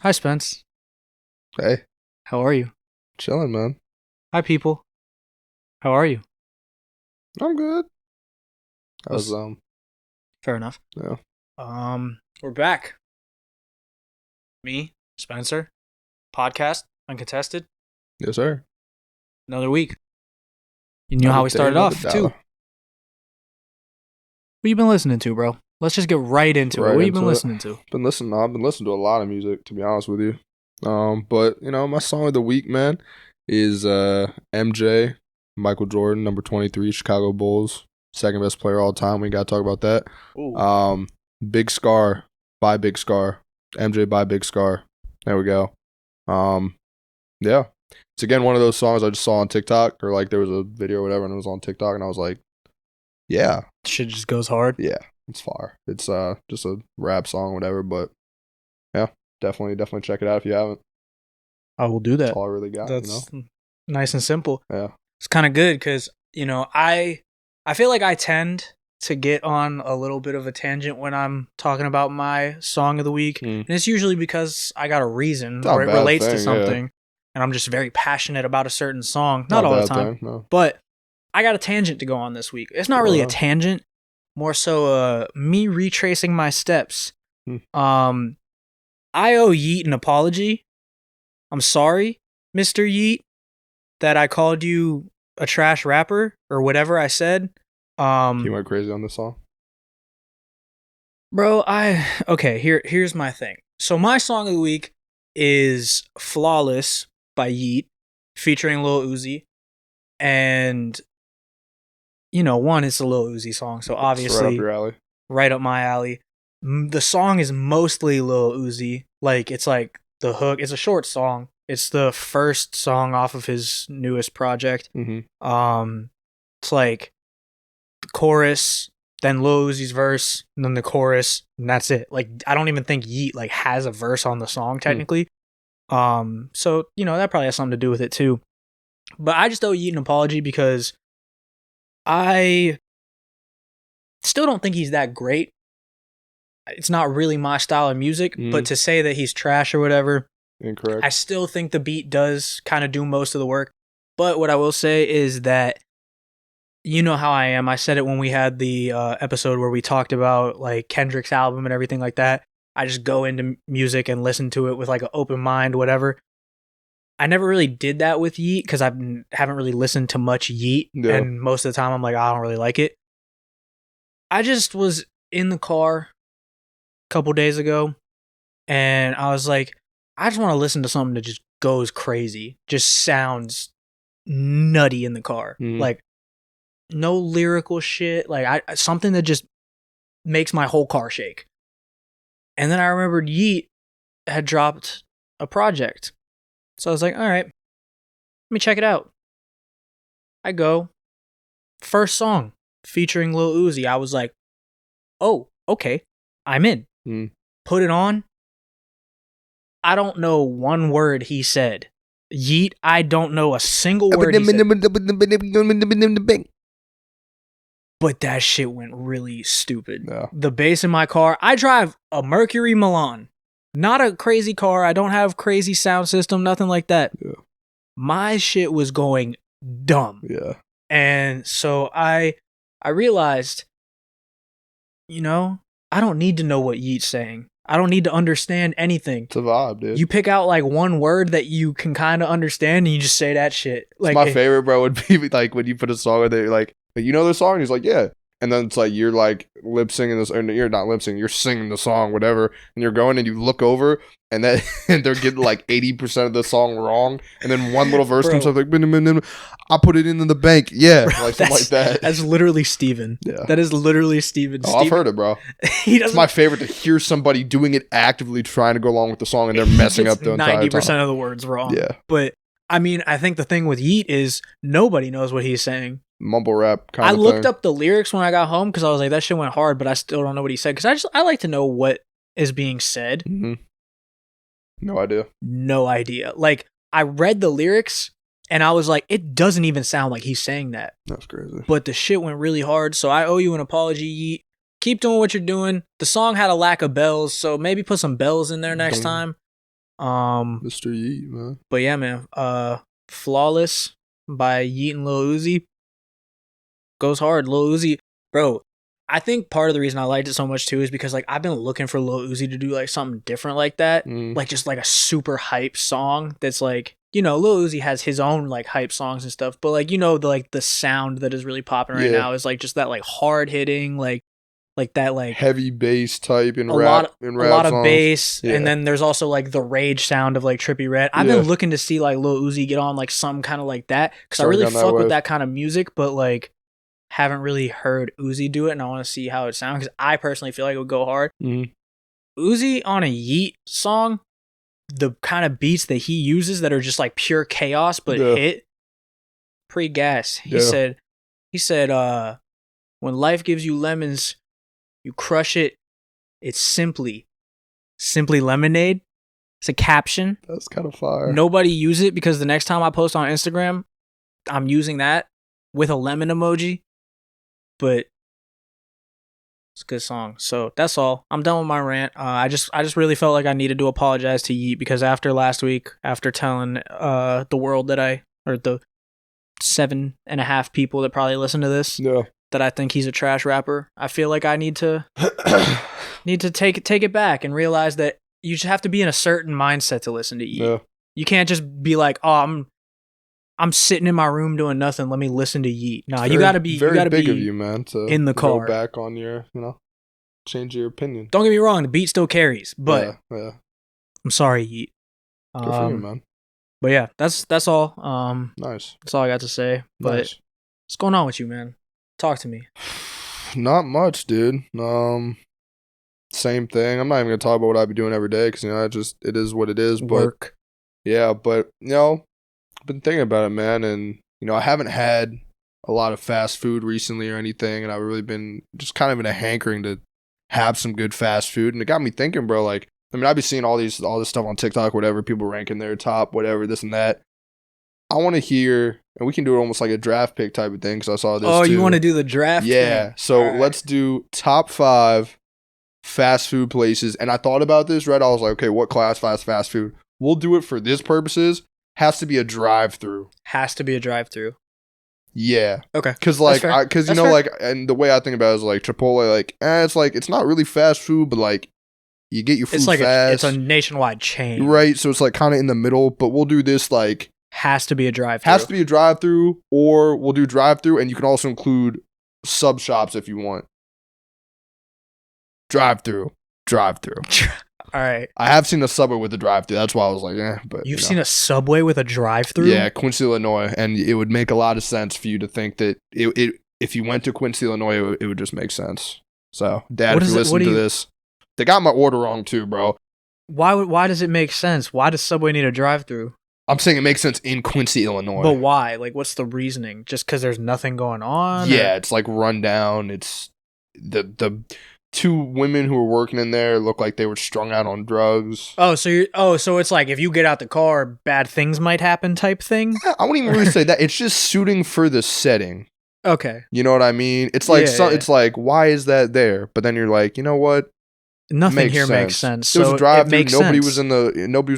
Hi, Spence. Hey, How are you? chilling, man. Hi, people. How are you? I'm good. I was, What's- Fair enough. yeah. We're back. Me, Spencer, podcast, Uncontested. Yes, sir. Another week. You knew how we started Another off, day, too. another What you been listening to, bro? Let's just get right into it. Right What you been into it. listening to? I've been listening to a lot of music, to be honest with you. But my song of the week, man, is MJ, Michael Jordan, number 23, Chicago Bulls, second best player all time. We gotta talk about that. Ooh. Big Scar by Big Scar, MJ by Big Scar. There we go. Yeah, it's again one of those songs I just saw on TikTok, or like there was a video or whatever, and it was on TikTok, and I was like, yeah, Shit just goes hard. yeah, it's fire. It's just a rap song, whatever. But yeah, definitely check it out if you haven't. I will do that. That's all I really got. That's nice and simple. Yeah. It's kind of good because, I feel like I tend to get on a little bit of a tangent when I'm talking about my song of the week. Mm. And it's usually because I got a reason Not or a it bad relates to thing, something. And I'm just very passionate about a certain song. Not a all the bad time. thing, no. But I got a tangent to go on this week. It's not really a Wow. tangent. More so me retracing my steps. Hmm. I owe Yeet an apology. I'm sorry, Mr. Yeet, that I called you a trash rapper or whatever I said. He went crazy on this song. Bro, here's my thing. So my song of the week is Flawless by Yeet, featuring Lil Uzi. And, one, it's a Lil Uzi song, so obviously It's right up your alley. right up my alley. The song is mostly Lil Uzi. It's like the hook. It's a short song. It's the first song off of his newest project. Mm-hmm. It's like the chorus, then Lil Uzi's verse, and then the chorus, and that's it. Like, I don't even think Yeet has a verse on the song technically. So that probably has something to do with it too. But I just owe Yeet an apology because I still don't think he's that great. It's not really my style of music, but to say that he's trash or whatever, Incorrect. I still think the beat does kind of do most of the work. But what I will say is that, you know how I am. I said it when we had the episode where we talked about like Kendrick's album and everything like that. I just go into music and listen to it with like an open mind, whatever. I never really did that with Yeet because I haven't really listened to much Yeet. Yeah. And most of the time I'm like, I don't really like it. I just was in the car a couple days ago and I was like, I just want to listen to something that just goes crazy, just sounds nutty in the car. Mhm. Like, no lyrical shit, like something that just makes my whole car shake. And then I remembered Yeet had dropped a project. So I was like, all right, let me check it out. I go, first song featuring Lil Uzi. I was like, oh, okay, I'm in. Mm. Put it on. I don't know one word he said. Yeet, I don't know a single word he said. But that shit went really stupid. Yeah. The bass in my car, I drive a Mercury Milan. Not a crazy car. I don't have crazy sound system, nothing like that. Yeah. My shit was going dumb. Yeah. And so I realized, I don't need to know what Yeet's saying. I don't need to understand anything. It's a vibe, dude. You pick out like one word that you can kind of understand and you just say that shit. Like, my favorite, bro, would be like when you put a song in there, like you know the song? And he's like, yeah. And then it's like you're like lip singing this, or you're not lip singing, you're singing the song, whatever. And you're going and you look over and then and they're getting like 80% of the song wrong. And then one little verse comes up like, I put it into the bank. Yeah. Bro, like something like that. That's literally Steven. Yeah. That is literally Steven. Oh, I've heard it, bro. It's my favorite to hear somebody doing it actively trying to go along with the song and they're messing up the entire 90% time. of the words wrong. Yeah. But I mean, I think the thing with Yeet is nobody knows what he's saying. Mumble rap kind of thing. I looked up the lyrics when I got home because I was like, that shit went hard, but I still don't know what he said. Because I like to know what is being said. Mm-hmm. No idea. No idea. Like, I read the lyrics and I was like, it doesn't even sound like he's saying that. That's crazy. But the shit went really hard, so I owe you an apology, Yeet. Keep doing what you're doing. The song had a lack of bells, so maybe put some bells in there next time. Mr. Yeet, man. But yeah, man. Flawless by Yeet and Lil Uzi goes hard. Lil Uzi, bro. I think part of the reason I liked it so much too is because like I've been looking for Lil Uzi to do like something different like that, like just like a super hype song that's like, you know, Lil Uzi has his own like hype songs and stuff, but like, you know, the sound that is really popping right now is like just that like hard hitting like that like heavy bass type in a rap lot of songs. bass, and then there's also like the rage sound of like Trippie Redd. I've been looking to see like Lil Uzi get on like some kind of like that because I really fuck with that kind of music, but like haven't really heard Uzi do it, and I want to see how it sounds because I personally feel like it would go hard. Uzi on a Yeet song, the kind of beats that he uses that are just like pure chaos but hit pretty gas. He said when life gives you lemons, you crush it. It's simply lemonade. It's a caption. That's kind of fire. Nobody use it because the next time I post on Instagram, I'm using that with a lemon emoji. But it's a good song. So that's all. I'm done with my rant. I just really felt like I needed to apologize to Yeet because after last week, after telling the world that the 7.5 people that probably listen to this, that I think he's a trash rapper, I feel like I need to take it back and realize that you just have to be in a certain mindset to listen to Yeet. You can't just be like, oh, I'm sitting in my room doing nothing. Let me listen to Yeet. No, you gotta be very big of you, man. To in the car. Go back on your, change your opinion. Don't get me wrong, the beat still carries, but I'm sorry, Yeet. Good for you, man. But yeah, that's all. Nice. That's all I got to say. But what's going on with you, man? Talk to me. Not much, dude. Same thing. I'm not even gonna talk about what I be doing every day because it is what it is. Work. But yeah, but I've been thinking about it, man, and I haven't had a lot of fast food recently or anything, and I've really been just kind of in a hankering to have some good fast food, and it got me thinking, bro. Like, I mean, I've been seeing all this stuff on TikTok, whatever, people ranking their top, whatever, this and that. I want to hear, and we can do it almost like a draft pick type of thing because I saw this. Oh, too. You want to do the draft? Yeah. So let's do top 5 fast food places, and I thought about this, right? I was like, okay, what class fast food? We'll do it for this purposes. Has to be a drive-through. Has to be a drive-through. Yeah. Okay. Because like, and the way I think about it is like Chipotle, like, it's not really fast food, but like, you get your food fast. It's a nationwide chain, right? So it's like kind of in the middle. But we'll do this like has to be a drive-through. Has to be a drive-through, or we'll do drive-through, and you can also include sub shops if you want. Drive-through. All right. I have seen a Subway with a drive-through. That's why I was like, but you've seen a Subway with a drive-through? Yeah, Quincy, Illinois, and it would make a lot of sense for you to think that it if you went to Quincy, Illinois, it would just make sense. So, Dad, if you listen to this, they got my order wrong too, bro. Why does it make sense? Why does Subway need a drive-through? I'm saying it makes sense in Quincy, Illinois. But why? Like, what's the reasoning? Just because there's nothing going on? Yeah, it's like run down. It's the 2 women who were working in there look like they were strung out on drugs. So it's like if you get out the car, bad things might happen type thing? I wouldn't even really say that. It's just suiting for the setting. Okay. You know what I mean? It's like it's like, why is that there? But then you're like, you know what? Nothing here makes sense. There was a drive-through. Nobody was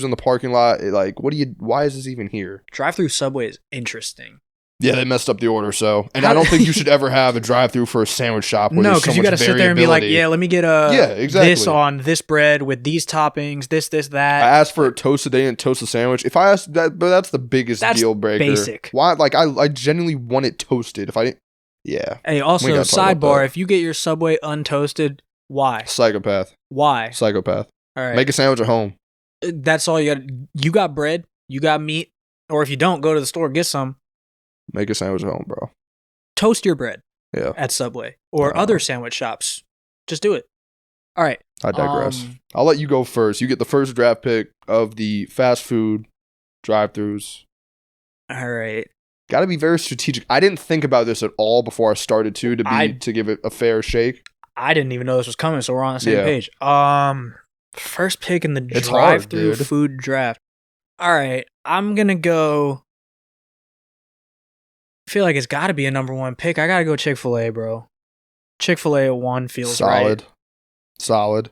in the parking lot. Like, why is this even here? Drive-through Subway is interesting. Yeah, they messed up the order. So, and I don't think you should ever have a drive-through for a sandwich shop. Where No, because you got to sit there and be like, yeah, let me get this on this bread with these toppings, this, that. I asked for a toasted egg and toasted sandwich. If I asked that, but that's the biggest deal breaker. Basic. Why? Like, I genuinely want it toasted. If I didn't, yeah. Hey, also sidebar: if you get your Subway untoasted, why? Psychopath. Why? Psychopath. All right. Make a sandwich at home. That's all you got. You got bread. You got meat. Or if you don't, go to the store, get some. Make a sandwich at home, bro. Toast your bread. Yeah. At Subway or other sandwich shops. Just do it. All right. I digress. I'll let you go first. You get the first draft pick of the fast food drive-thrus. All right. Got to be very strategic. I didn't think about this at all before I started to give it a fair shake. I didn't even know this was coming, so we're on the same page. First pick in the drive-thru food draft. All right, I'm gonna go. I feel like it's got to be a number 1 pick. I gotta go Chick-fil-A, bro. Chick-fil-A at 1 feels right. Solid.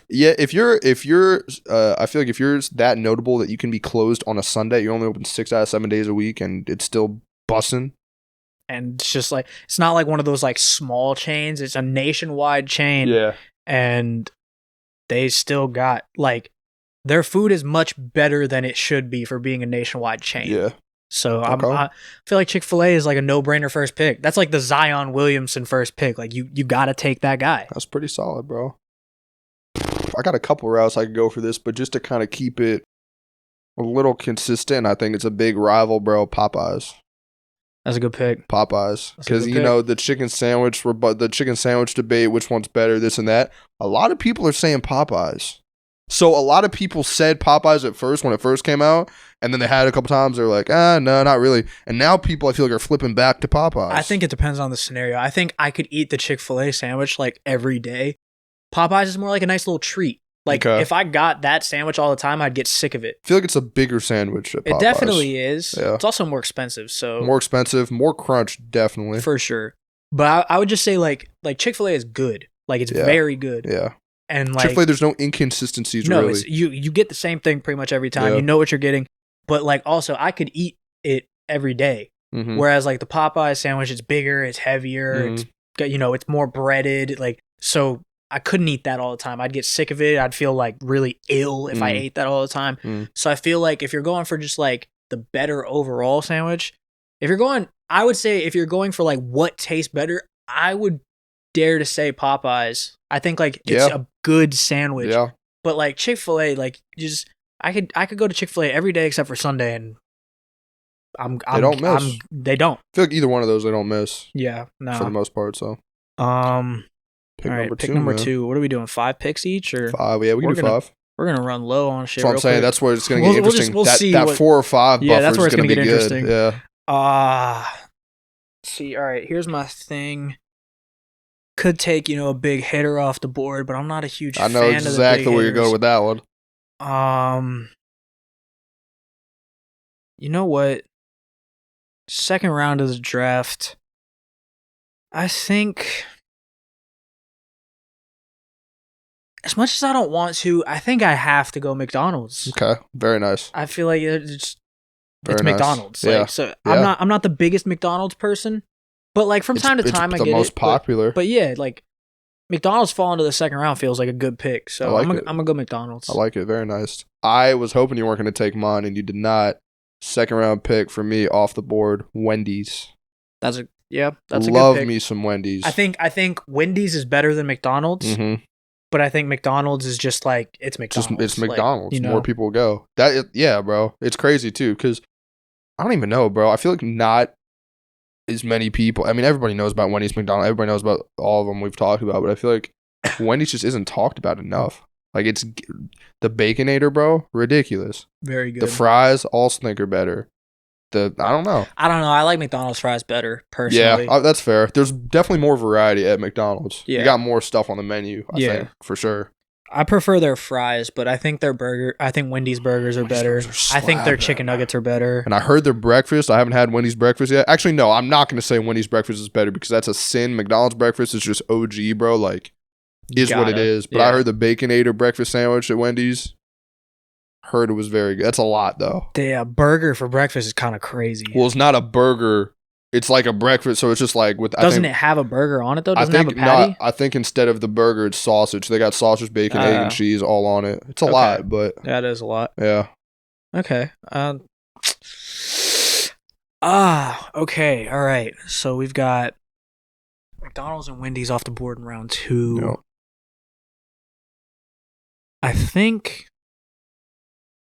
Yeah, if you're, I feel like if you're that notable that you can be closed on a Sunday, you're only open 6 out of 7 days a week, and it's still bussing. And it's just like, it's not like one of those like small chains. It's a nationwide chain. Yeah. And they still got like, their food is much better than it should be for being a nationwide chain. Yeah. So I feel like Chick-fil-A is like a no-brainer first pick. That's like the Zion Williamson first pick. Like you got to take that guy. That's pretty solid, bro. I got a couple routes I could go for this, but just to kind of keep it a little consistent, I think it's a big rival, bro. Popeyes. That's a good pick. Popeyes, because the chicken sandwich debate, which one's better, this and that. A lot of people are saying Popeyes. So a lot of people said Popeyes at first when it first came out, and then they had it a couple times. They're like, no, not really. And now people, I feel like, are flipping back to Popeyes. I think it depends on the scenario. I think I could eat the Chick-fil-A sandwich like every day. Popeyes is more like a nice little treat. Like if I got that sandwich all the time, I'd get sick of it. I feel like it's a bigger sandwich at Popeyes. It definitely is. Yeah. It's also more expensive. So more expensive, more crunch, definitely. For sure. But I would just say like Chick-fil-A is good. Like it's very good. Yeah. And like Chick-fil-A, there's no inconsistencies. No, really. It's, you get the same thing pretty much every time. You know what you're getting. But like also, I could eat it every day. Mm-hmm. Whereas like the Popeye sandwich, it's bigger, it's heavier, it's it's more breaded. Like so, I couldn't eat that all the time. I'd get sick of it. I'd feel like really ill if I ate that all the time. So I feel like if you're going for just like the better overall sandwich, I would say if you're going for like what tastes better, I would dare to say Popeyes. I think like it's a good sandwich. Yeah. But like Chick-fil-A, like I could go to Chick-fil-A every day except for Sunday, and they don't miss. They don't. I feel like either one of those they don't miss. Yeah, no. For the most part, so. Pick number two. What are we doing? 5 picks each or 5? Yeah, we can do 5. We're gonna run low on shit. That's what I'm saying. Quick. That's where it's gonna get interesting. We'll see that 4 or 5 buffer that's where is it's gonna get be interesting. Good. Yeah. See, all right. Here's my thing. Could take a big hitter off the board, but I'm not a huge fan of the big hitters. I know exactly where you're going with that one. You know what? Second round of the draft. I think, as much as I don't want to, I think I have to go McDonald's. Okay, very nice. I feel like it's nice. McDonald's. Yeah. Like, so I'm not the biggest McDonald's person, but like from time to time I get it. It's the most popular. But yeah, like McDonald's falling to the second round feels like a good pick. So I'm gonna go McDonald's. I like it. Very nice. I was hoping you weren't going to take mine, and you did not. Second round pick for me off the board. Wendy's. That's a good pick. Love me some Wendy's. I think Wendy's is better than McDonald's. Mm-hmm. But I think McDonald's is just like it's McDonald's. It's McDonald's. Like, more people go. Bro. It's crazy too because I don't even know, bro. I feel like not as many people. I mean, everybody knows about Wendy's, McDonald's. Everybody knows about all of them we've talked about. But I feel like Wendy's just isn't talked about enough. Like it's the Baconator, bro. Ridiculous. Very good. The fries, also think are better. I don't know. I like McDonald's fries better personally. Yeah, that's fair. There's definitely more variety at McDonald's. Yeah. You got more stuff on the menu, I think, for sure. I prefer their fries, but I think Wendy's burgers are better. I think their chicken nuggets are better. And I heard their breakfast. I haven't had Wendy's breakfast yet. Actually, no, I'm not going to say Wendy's breakfast is better because that's a sin. McDonald's breakfast is just OG, bro. Like, is what it is. But I heard the Baconator breakfast sandwich at Wendy's. Heard it was very good. That's a lot, though. The burger for breakfast is kind of crazy. Well, it's not a burger. It's like a breakfast, so it's just like with. Doesn't it have a burger on it though? Doesn't it have a patty? I think instead of the burger, it's sausage. They got sausage, bacon, egg, and cheese all on it. It's a lot, but that is a lot. Yeah. Okay. Okay. All right. So we've got McDonald's and Wendy's off the board in round 2. Yep. I think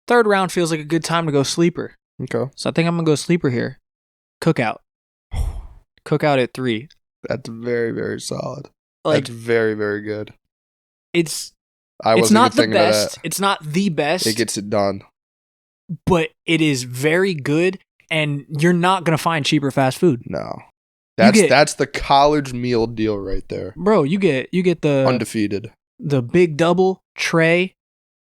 third round feels like a good time to go sleeper. Okay. So I think I'm gonna go sleeper here. Cookout at 3. That's very, very solid. Like, that's very, very good. It's not the best. It's not the best. It gets it done. But it is very good, and you're not gonna find cheaper fast food. No. That's the college meal deal right there. Bro, you get the undefeated. The big double tray.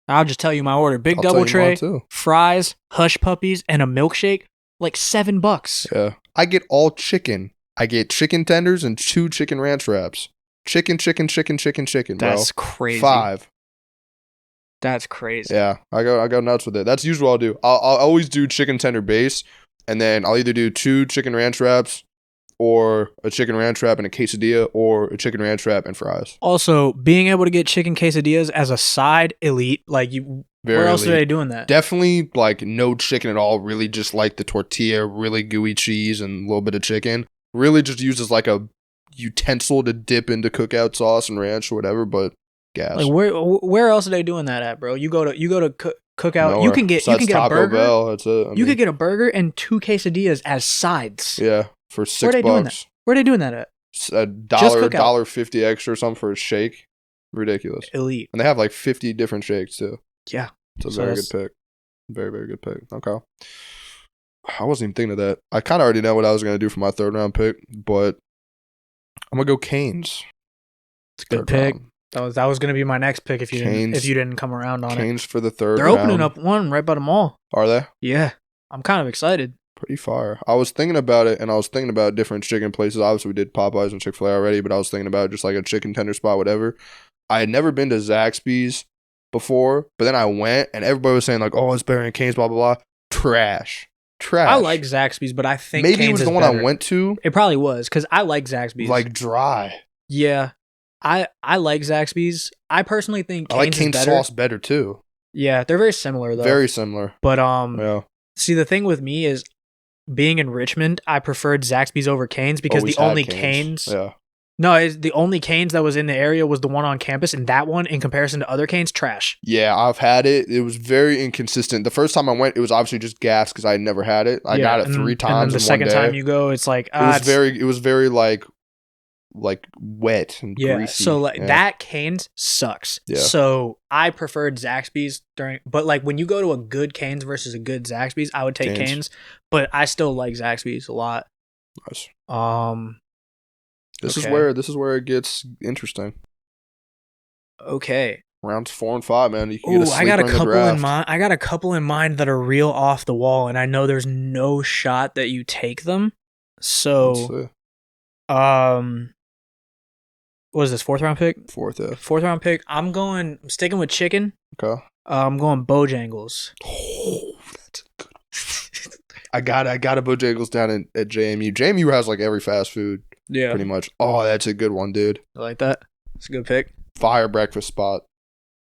I'll just tell you my order. Big double tray, fries, hush puppies, and a milkshake. Like $7. Yeah. I get all chicken. I get chicken tenders and 2 chicken ranch wraps. Chicken, bro. That's crazy. 5. That's crazy. Yeah, I go nuts with it. That's usually what I'll do. I'll always do chicken tender base, and then I'll either do 2 chicken ranch wraps, or a chicken ranch wrap and a quesadilla, or a chicken ranch wrap and fries. Also, being able to get chicken quesadillas as a side, elite. Like where else are they doing that? Definitely like no chicken at all. Really just like the tortilla, really gooey cheese, and a little bit of chicken. Really just used as like a utensil to dip into cookout sauce and ranch or whatever, but gas. Like where else are they doing that at, bro? You go to cookout. Nowhere. You can get a Taco burger. Bell, that's it. You could get a burger and 2 quesadillas as sides. Yeah, for $6. Where are they doing that? Where are they doing that at? $1.50 extra or something for a shake. Ridiculous. Elite. And they have like 50 different shakes too. Yeah. It's a very good pick. Very, very good pick. Okay. I wasn't even thinking of that. I kind of already know what I was going to do for my 3rd round pick, but I'm going to go Canes. It's a good pick. That was going to be my next pick if you didn't come around on Canes for the 3rd They're round. opening up one right by the mall. Are they? Yeah. I'm kind of excited. Pretty fire. I was thinking about it, and I was thinking about different chicken places. Obviously, we did Popeyes and Chick-fil-A already, but I was thinking about just like a chicken tender spot, whatever. I had never been to Zaxby's before, but then I went, and everybody was saying like, "Oh, it's better than Cane's." Blah blah blah. Trash. I like Zaxby's, but I think maybe Cane's it was is the one better. I went to. It probably was because I like Zaxby's. Like dry. Yeah, I like Zaxby's. I personally think I like Cane's Cane's is better. sauce better too. Yeah, they're very similar though. Very similar. But yeah. See, the thing with me is, being in Richmond, I preferred Zaxby's over Cane's because Always the only had Cane's. Yeah. No, the only Cane's that was in the area was the one on campus, and that one, in comparison to other Cane's, trash. Yeah, I've had it. It was very inconsistent. The first time I went, it was obviously just gas because I had never had it. I got it 3 times. And then the second time you go, it's like it was very like wet and greasy. So that Cane's sucks. Yeah. So I preferred Zaxby's but like when you go to a good Cane's versus a good Zaxby's, I would take Cane's, but I still like Zaxby's a lot. Nice. This is where it gets interesting. Okay. Rounds 4 and 5, man. You can get a sleeper I got a couple in in mind. I got a couple in mind that are real off the wall, and I know there's no shot that you take them. So, what is this, 4th round pick? 4th, yeah. 4th round pick. I'm sticking with chicken. Okay. I'm going Bojangles. Oh, that's a good one. I got a Bojangles down at JMU. JMU has like every fast food. Yeah. Pretty much. Oh, that's a good one, dude. I like that. It's a good pick. Fire breakfast spot.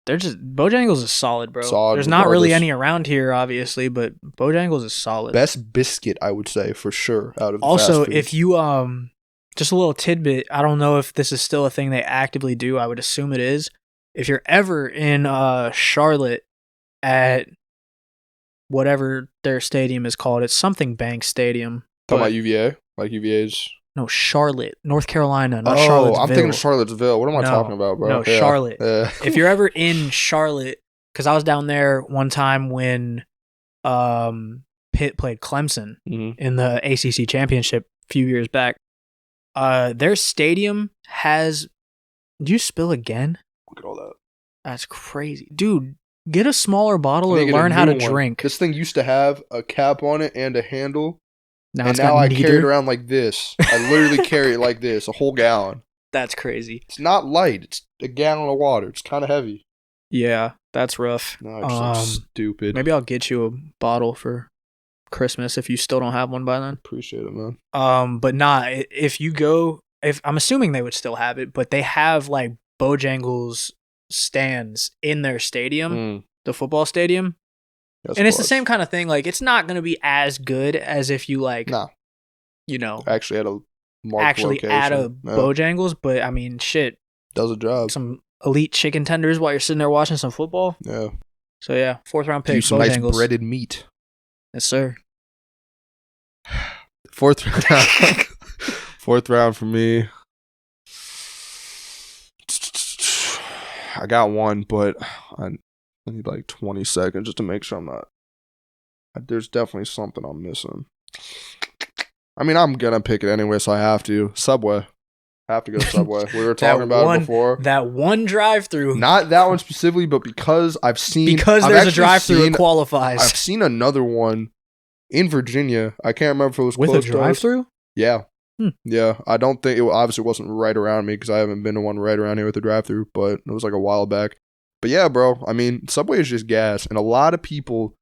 Bojangles is solid, bro. Solid. There's not really any around here, obviously, but Bojangles is solid. Best biscuit, I would say, for sure, out of the also, fast foods. if you just a little tidbit, I don't know if this is still a thing they actively do. I would assume it is. If you're ever in Charlotte at whatever their stadium is called, it's something Bank Stadium. Talking about UVA? Like UVA's? No, Charlotte, North Carolina, not Charlottesville. I'm thinking Charlottesville. What am I talking about, bro? No, yeah. Charlotte. Yeah. If you're ever in Charlotte, because I was down there one time when Pitt played Clemson in the ACC championship a few years back. Their stadium has. Do you spill again? Look at all that. That's crazy, dude. Get a smaller bottle or learn how to drink. This thing used to have a cap on it and a handle. Now I carry it around like this. I literally carry it like this, a whole gallon. That's crazy. It's not light. It's a gallon of water. It's kind of heavy. Yeah, that's rough. No, it's so stupid. Maybe I'll get you a bottle for Christmas if you still don't have one by then. Appreciate it, man. But if you go, I'm assuming they would still have it, but they have like Bojangles stands in their stadium, the football stadium. And it's the same kind of thing. Like, it's not going to be as good as if you actually at a Bojangles. But I mean, shit, does a job. Some elite chicken tenders while you're sitting there watching some football. Yeah. So yeah, 4th round pick. Some Bojangles. nice breaded meat. Yes, sir. 4th round. 4th round for me. I got one, but I need like 20 seconds just to make sure I'm not. There's definitely something I'm missing. I mean, I'm going to pick it anyway, so I have to. Subway. I have to go to Subway. We were talking about it before. That one drive-through. Not that one specifically, but because I've seen. Because there's a drive-through, it qualifies. I've seen another one in Virginia. I can't remember if it was with close a drive-through? Yeah. Yeah, I don't think it obviously wasn't right around me because I haven't been to one right around here with a drive-through, but it was like a while back. But yeah, bro. I mean, Subway is just gas, and a lot of people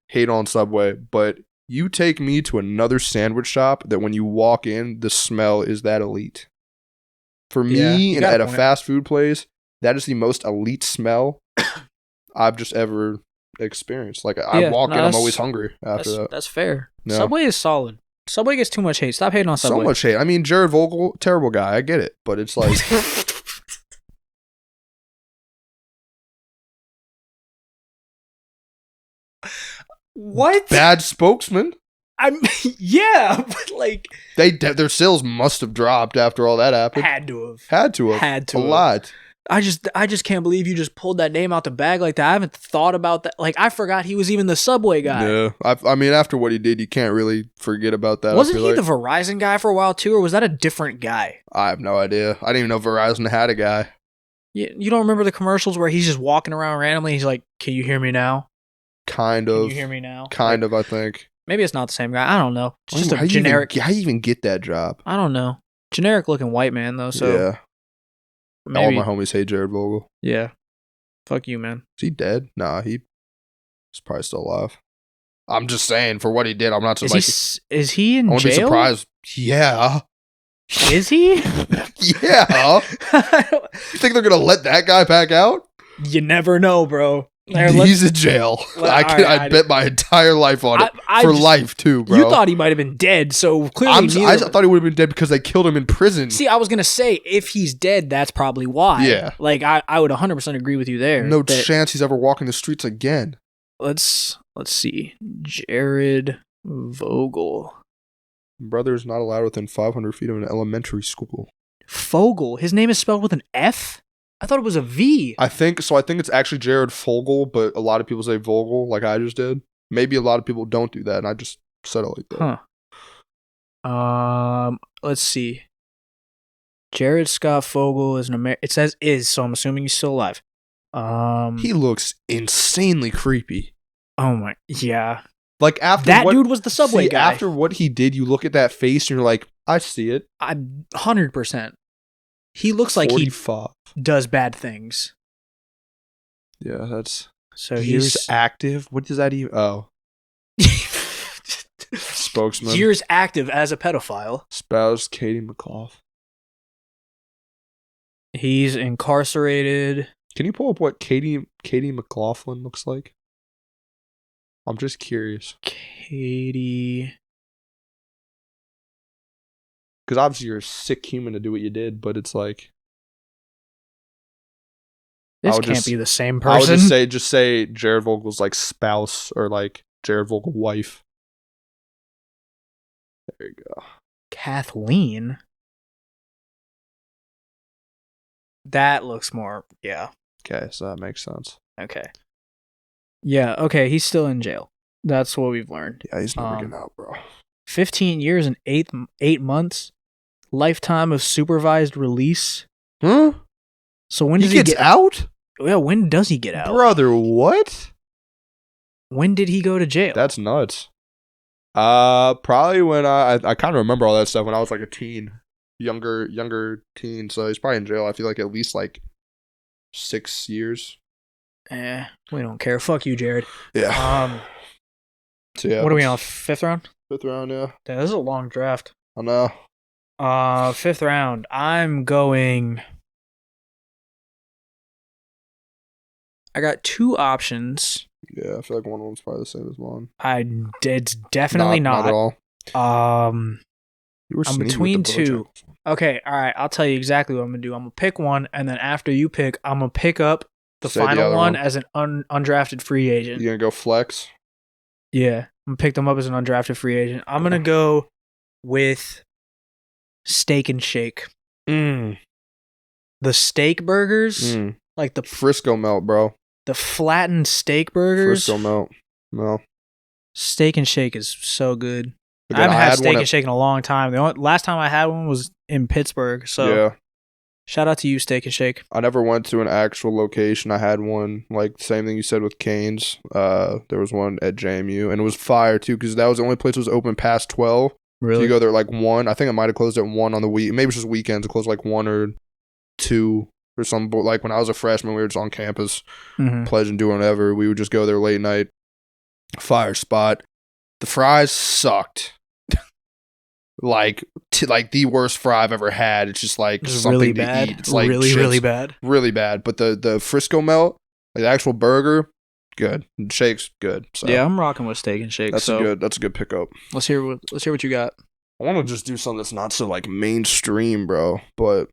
hate on Subway, but you take me to another sandwich shop that when you walk in, the smell is that elite. For me, and at a fast food place, that is the most elite smell I've just ever experienced. Like, I walk in, I'm always hungry after that. That's fair. No. Subway is solid. Subway gets too much hate. Stop hating on Subway. So much hate. I mean, Jared Vogel, terrible guy. I get it. But it's like... What? Bad spokesman. Yeah, but like... Their sales must have dropped after all that happened. Had to have. A lot. I just can't believe you just pulled that name out the bag like that. I haven't thought about that. Like, I forgot he was even the Subway guy. Yeah. I mean, after what he did, you can't really forget about that. Wasn't he the Verizon guy for a while too, or was that a different guy? I have no idea. I didn't even know Verizon had a guy. You don't remember the commercials where he's just walking around randomly? He's like, "Can you hear me now?" Kind of. Can you hear me now? Kind of, I think. Maybe it's not the same guy. I don't know. It's just a generic. How do you even get that job? I don't know. Generic looking white man though. So yeah. maybe, all my homies hate Jared Vogel. Yeah. Fuck you, man. Is he dead? Nah, he's probably still alive. I'm just saying, for what he did, I'm not surprised. Is he in jail? I won't be surprised. Yeah. Is he? Yeah. You think they're gonna let that guy back out? You never know, bro. He's in jail. I bet my entire life on it. Life too, bro. You thought he might have been dead, so clearly I thought he would have been dead because they killed him in prison. See, I was gonna say, if he's dead, that's probably why. Yeah. Like, I would 100% agree with you there. No chance he's ever walking the streets again. Let's see. Jared Vogel. Brother is not allowed within 500 feet of an elementary school. Fogel? His name is spelled with an F? I thought it was a V. I think it's actually Jared Fogel, but a lot of people say Vogel, like I just did. Maybe a lot of people don't do that, and I just said it like that. Huh. Let's see. Jared Scott Fogel is an American. It says is, so I'm assuming he's still alive. He looks insanely creepy. Oh my, yeah. Like after that dude was the Subway guy. After what he did, you look at that face and you're like, I see it. 100%. He looks like 45. He does bad things. Yeah, that's... So he's active? What does that even... Oh. Spokesman. Years active as a pedophile. Spouse Katie McLaughlin. He's incarcerated. Can you pull up what Katie McLaughlin looks like? I'm just curious. Katie... Because obviously you're a sick human to do what you did, but it's like... This can't be the same person. I would just say Jared Vogel's like spouse or like Jared Vogel wife. There you go. Kathleen? That looks more, yeah. Okay, so that makes sense. Okay. Yeah, okay, he's still in jail. That's what we've learned. Yeah, he's never getting out, bro. 15 years and 8 months. Lifetime of supervised release. Huh? So when does he get out? Yeah, when does he get out? Brother, what? When did he go to jail? That's nuts. Probably when I kind of remember all that stuff when I was like a teen. Younger teen, so he's probably in jail. I feel like at least like 6 years. We don't care. Fuck you, Jared. Yeah. So yeah, what are we on? 5th round? 5th round, yeah. Damn, this is a long draft. I know. 5th round. I'm going. I got 2 options. Yeah, I feel like one of them's probably the same as mine. It's definitely not. Not at all. I'm between 2. Okay, all right. I'll tell you exactly what I'm gonna do. I'm gonna pick one, and then after you pick, I'm gonna pick up the final one as an undrafted free agent. You gonna go flex? Yeah, I'm gonna pick them up as an undrafted free agent. I'm gonna go with Steak and Shake. The steak burgers, like the Frisco melt, bro. The flattened steak burgers. Frisco melt. No. Steak and Shake is so good. I haven't had Steak and Shake in a long time. The last time I had one was in Pittsburgh. So yeah. Shout out to you, Steak and Shake. I never went to an actual location. I had one, like the same thing you said with Cane's. There was one at JMU, and it was fire too, because that was the only place that was open past 12. Really? So you go there like 1. I think it might have closed at 1 on the week. Maybe it was just weekends. It closed like 1 or 2 or some, like when I was a freshman, we were just on campus, Mhm. pledging, doing whatever. We would just go there late night, fire spot. The fries sucked. like the worst fry I've ever had. It's just like Just something really to bad. eat. It's like really, chips, really bad. really bad. But the Frisco melt, like the actual burger, good. And shakes, good. So Yeah, I'm rocking with Steak and Shake. that's a good pickup. Let's hear what you got. I want to just do something that's not so like mainstream, bro. But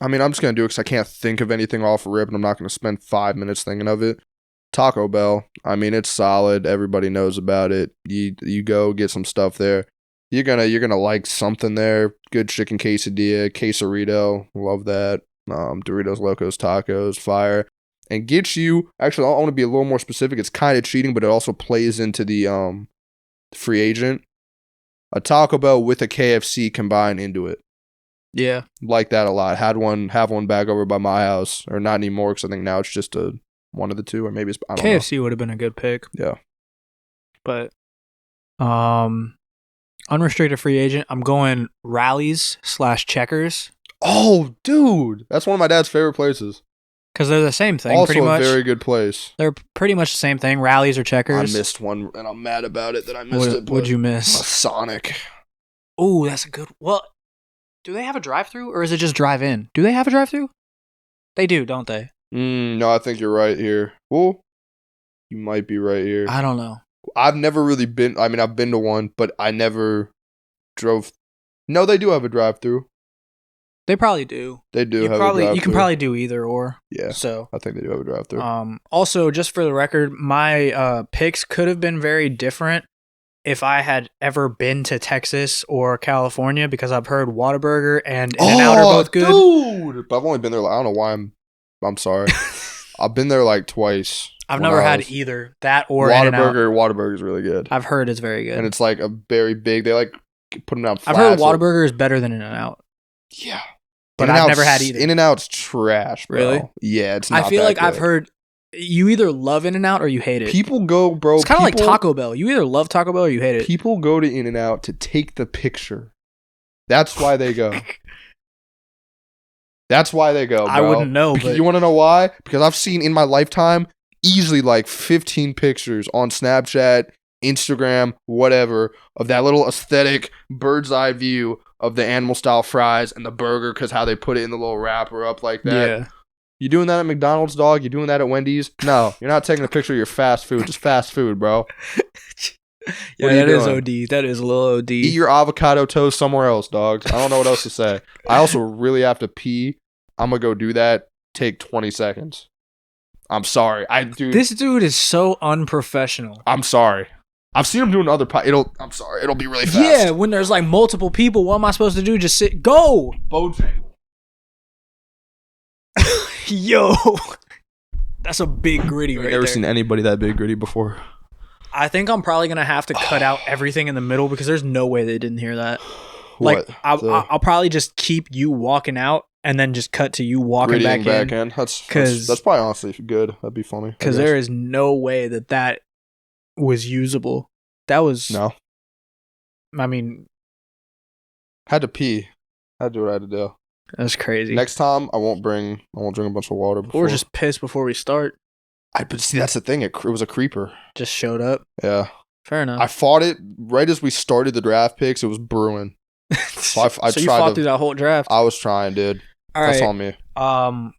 I mean, I'm just gonna do it because I can't think of anything off rip, and I'm not gonna spend 5 minutes thinking of it. Taco Bell. I mean, it's solid. Everybody knows about it. You go get some stuff there. You're gonna like something there. Good chicken quesadilla, quesarito. Love that. Doritos Locos Tacos, fire. And get you. Actually, I want to be a little more specific. It's kind of cheating, but it also plays into the free agent. A Taco Bell with a KFC combined into it. Yeah. Like that a lot. Have one back over by my house, or not anymore because I think now it's just one of the two, or maybe it's I don't know. KFC would have been a good pick. Yeah. But unrestricted free agent, I'm going Rallies / Checkers. Oh, dude, that's one of my dad's favorite places. Because they're the same thing, Also pretty much. a very good place. They're pretty much the same thing. Rallies or Checkers. I missed one, and I'm mad about it that I missed it. What'd you A miss? Sonic. Oh, that's a good. Well, do they have a drive-through or is it just drive-in? Do they have a drive-through? They do, don't they? No, I think you're right here. Well, you might be right here. I don't know. I've never really been. I mean, I've been to one, but I never drove. No, they do have a drive-through. They probably do. They do have a You can drive-thru. probably do either or. Yeah. So I think they do have a drive-through. also, just for the record, my picks could have been very different if I had ever been to Texas or California, because I've heard Whataburger and In-N-Out are both good. Dude! But I've only been there. I don't know why I'm sorry. I've been there like twice. I've never had either that or In-N-Out. Whataburger is really good. I've heard it's very good. And it's like a very big. They like put them out. I've heard Whataburger is better than In-N-Out. Yeah. But I've never had either. In-N-Out's trash, bro. Really? Yeah, it's not I feel that like good. I've heard you either love In-N-Out or you hate it. People go, bro. It's kind of like Taco Bell. You either love Taco Bell or you hate it. People go to In-N-Out to take the picture. That's why they go. That's why they go, bro. I wouldn't know, but You want to know why? Because I've seen in my lifetime easily like 15 pictures on Snapchat, Instagram, whatever, of that little aesthetic bird's eye view of the animal style fries and the burger, because how they put it in the little wrapper up like that. yeah. You doing that at McDonald's, dog? You doing that at Wendy's? No, you're not taking a picture of your fast food. Just fast food, bro. Yeah, What are you that is doing? OD. That is a little OD. Eat your avocado toast somewhere else, dogs. I don't know what else to say. I also really have to pee. I'm gonna go do that. Take 20 seconds. I'm sorry. This dude is so unprofessional. I'm sorry. I've seen him doing other I'm sorry. It'll be really fast. Yeah, when there's like multiple people, what am I supposed to do? Just sit. Go! Bojangles. Yo. That's a big gritty right I've never there. seen anybody that big gritty before. I think I'm probably going to have to cut out everything in the middle because there's no way they didn't hear that. Like, What? I'll probably just keep you walking out and then just cut to you walking back in. That's probably honestly good. That'd be funny. Because there is no way that was usable. That was... No. I mean... Had to pee. Had to do what I had to do. That's crazy. Next time, I won't drink a bunch of water before. Or just piss before we start. But see, that's the thing. It was a creeper. Just showed up. Yeah. Fair enough. I fought it right as we started the draft picks. It was brewing. So you fought through that whole draft. I was trying, dude. All That's right. on me.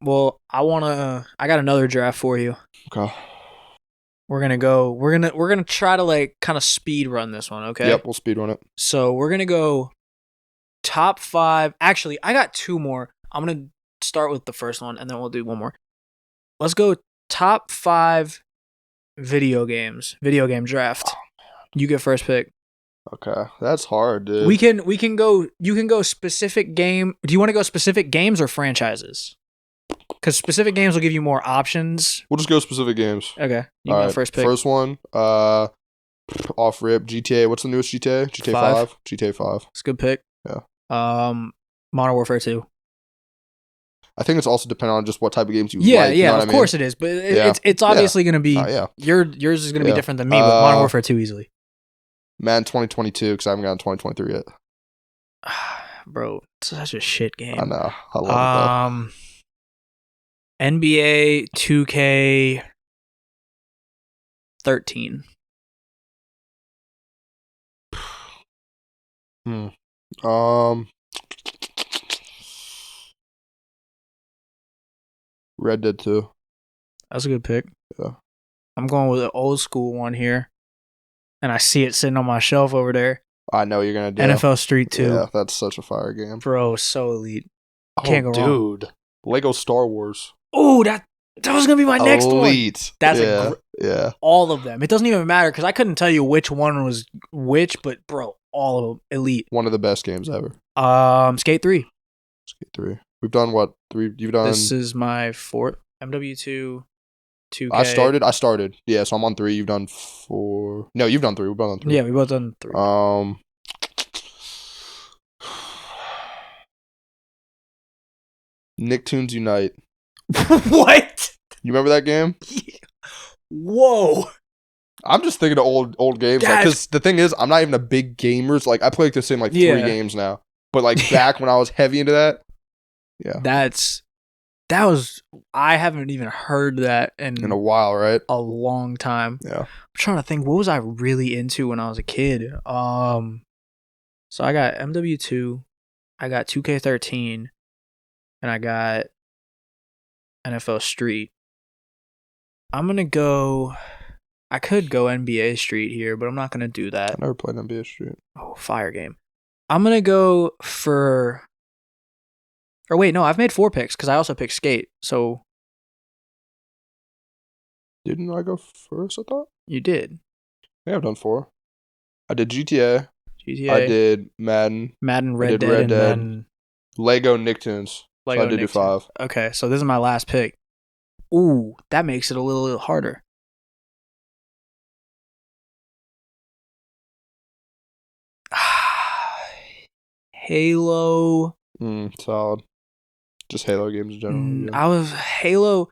Well, I got another draft for you. Okay. We're gonna try to like kind of speed run this one, okay? Yep, we'll speedrun it. So we're gonna go top 5. Actually, I got 2 more. I'm gonna start with the first one and then we'll do one more. Let's go top 5 video game draft. Oh, you get first pick. Okay. That's hard, dude. We can go. You can go specific game. Do you want to go specific games or franchises? Because specific games will give you more options. We'll just go specific games. Okay, you All got right, first pick. First one, off rip, GTA. What's the newest GTA? GTA 5? GTA 5. It's a good pick. Yeah. Modern Warfare 2. I think it's also dependent on just what type of games you Yeah, like. You know of what I mean? course it is. But it's obviously going to be... yeah. Yours is going to be Yeah. different than me, but Modern Warfare 2 easily. Madden 2022, because I haven't gotten 2023 yet. Bro, it's such a shit game. I know. I love it though. NBA 2K 13. Red Dead 2. That's a good pick. Yeah. I'm going with an old school one here. And I see it sitting on my shelf over there. I know you're gonna do NFL Street 2. Yeah, that's such a fire game. Bro, so elite. Can't go wrong. Dude. Lego Star Wars. Oh, that was gonna be my next one. Elite. That's yeah. all of them. It doesn't even matter because I couldn't tell you which one was which, but bro, all of them elite. One of the best games ever. Skate 3. Skate 3. We've done what? 3? You've done. This is my fourth. MW2, 2K. I started. Yeah, so I'm on 3. You've done 4. No, you've done 3. We've both done 3. Yeah, we both done 3. Nicktoons Unite. What? You remember that game? Whoa. I'm just thinking of old games. Because the thing is, I'm not even a big gamer. So, like, I play like the same 3 games now. But like back when I was heavy into that, I haven't even heard that in a while, right? A long time. Yeah. I'm trying to think, what was I really into when I was a kid? So I got MW2, I got 2K13, and I got NFL Street. I'm gonna go. I could go NBA Street here, but I'm not gonna do that. I never played NBA Street. Oh, fire game. I'm gonna go for. Or wait, no, I've made 4 picks because I also picked Skate. So. Didn't I go first, I thought? You did. Yeah, I've done 4. I did GTA. I did Madden. Red Dead, and then Lego Nicktoons. Lego so I did do 5. Okay, so this is my last pick. Ooh, that makes it a little harder. Halo. Solid. Just Halo games in general. I was Halo.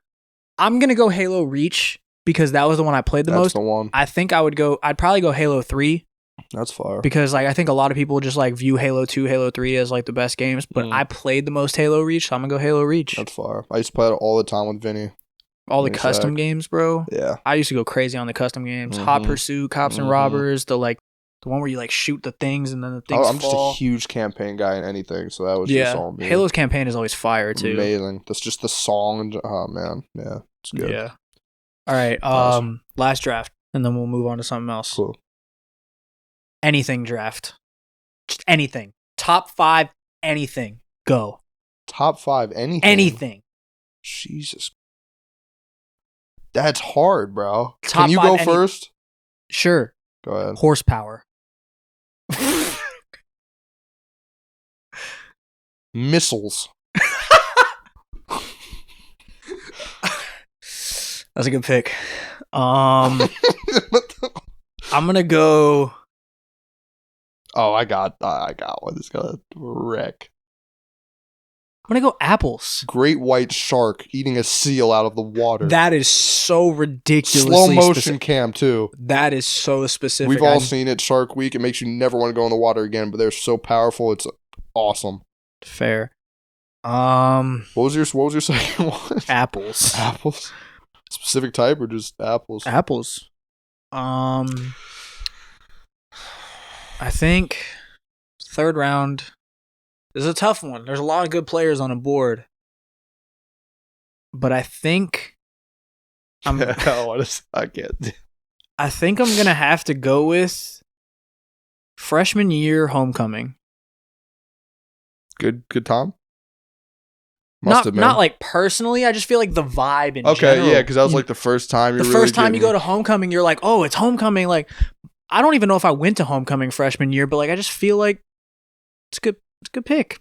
I'm gonna go Halo Reach because that was the one I played the most. That's the one. I think I'd probably go Halo 3. That's fire. Because like I think a lot of people just like view Halo 2, Halo 3 as like the best games, but I played the most Halo Reach, so I'm gonna go Halo Reach. That's fire. I used to play it all the time with Vinny. All the custom games, bro. Yeah. I used to go crazy on the custom games. Hot Pursuit, Cops and Robbers, the one where you like shoot the things and then the things fall. I'm just a huge campaign guy in anything, so that was just all me. Halo's campaign is always fire too. Amazing. That's just the song. Oh man, yeah, it's good. Yeah. All right. Awesome. Last draft, and then we'll move on to something else. Cool. Anything draft. Just anything. Top 5. Anything. Go. Top 5. Anything. Anything. Jesus. That's hard, bro. Top Can you 5 go first? Sure. Go ahead. Horsepower. Missiles. That's a good pick. I'm gonna go. Oh, I got one. It's gonna wreck. I'm gonna go apples. Great white shark eating a seal out of the water. That is so ridiculous. Slow motion cam too. That is so specific. We've all seen it. Shark Week. It makes you never want to go in the water again. But they're so powerful. It's awesome. Fair. What was your second one? Apples. Apples. Specific type or just apples? Apples. I think third round. This is a tough one. There's a lot of good players on the board. But I think I can't. I think I'm gonna have to go with freshman year homecoming. Good Tom? Not like personally, I just feel like the vibe in general. Yeah, because that was like the first time you go to homecoming, you're like, oh, it's homecoming. Like, I don't even know if I went to homecoming freshman year, but like I just feel like it's a good pick.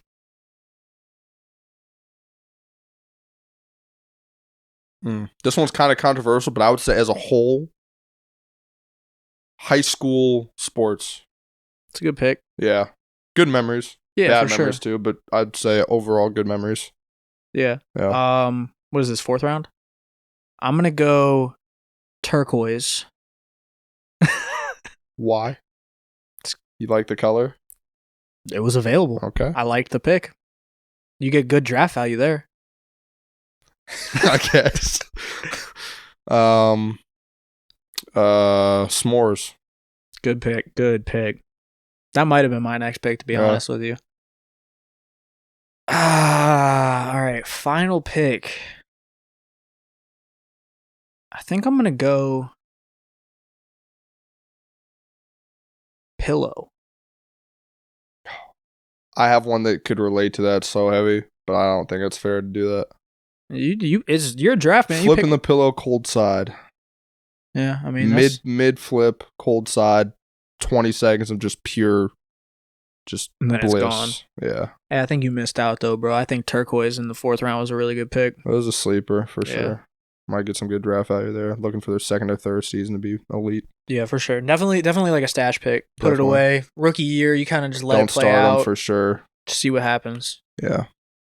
This one's kind of controversial, but I would say as a whole, high school sports. It's a good pick. Yeah. Good memories. Yeah, bad for memories sure. too, but I'd say overall good memories. Yeah. Yeah. What is this, 4th round? I'm gonna go turquoise. Why? You like the color? It was available. Okay. I liked the pick. You get good draft value there. I guess. S'mores. Good pick. Good pick. That might have been my next pick, to be honest with you. All right. Final pick. I think I'm going to go pillow. I have one that could relate to that so heavy, but I don't think it's fair to do that. It's your draft, man. Flipping the pillow cold side. Yeah, I mean mid flip cold side, 20 seconds of just pure, just bliss. It's gone. Yeah. Hey, I think you missed out though, bro. I think turquoise in the 4th round was a really good pick. It was a sleeper for sure. Might get some good draft value there. Looking for their 2nd or 3rd season to be elite. Yeah, for sure. Definitely like a stash pick. Put it away. Rookie year, you kind of just let it play out. Don't start them for sure. Just see what happens. Yeah.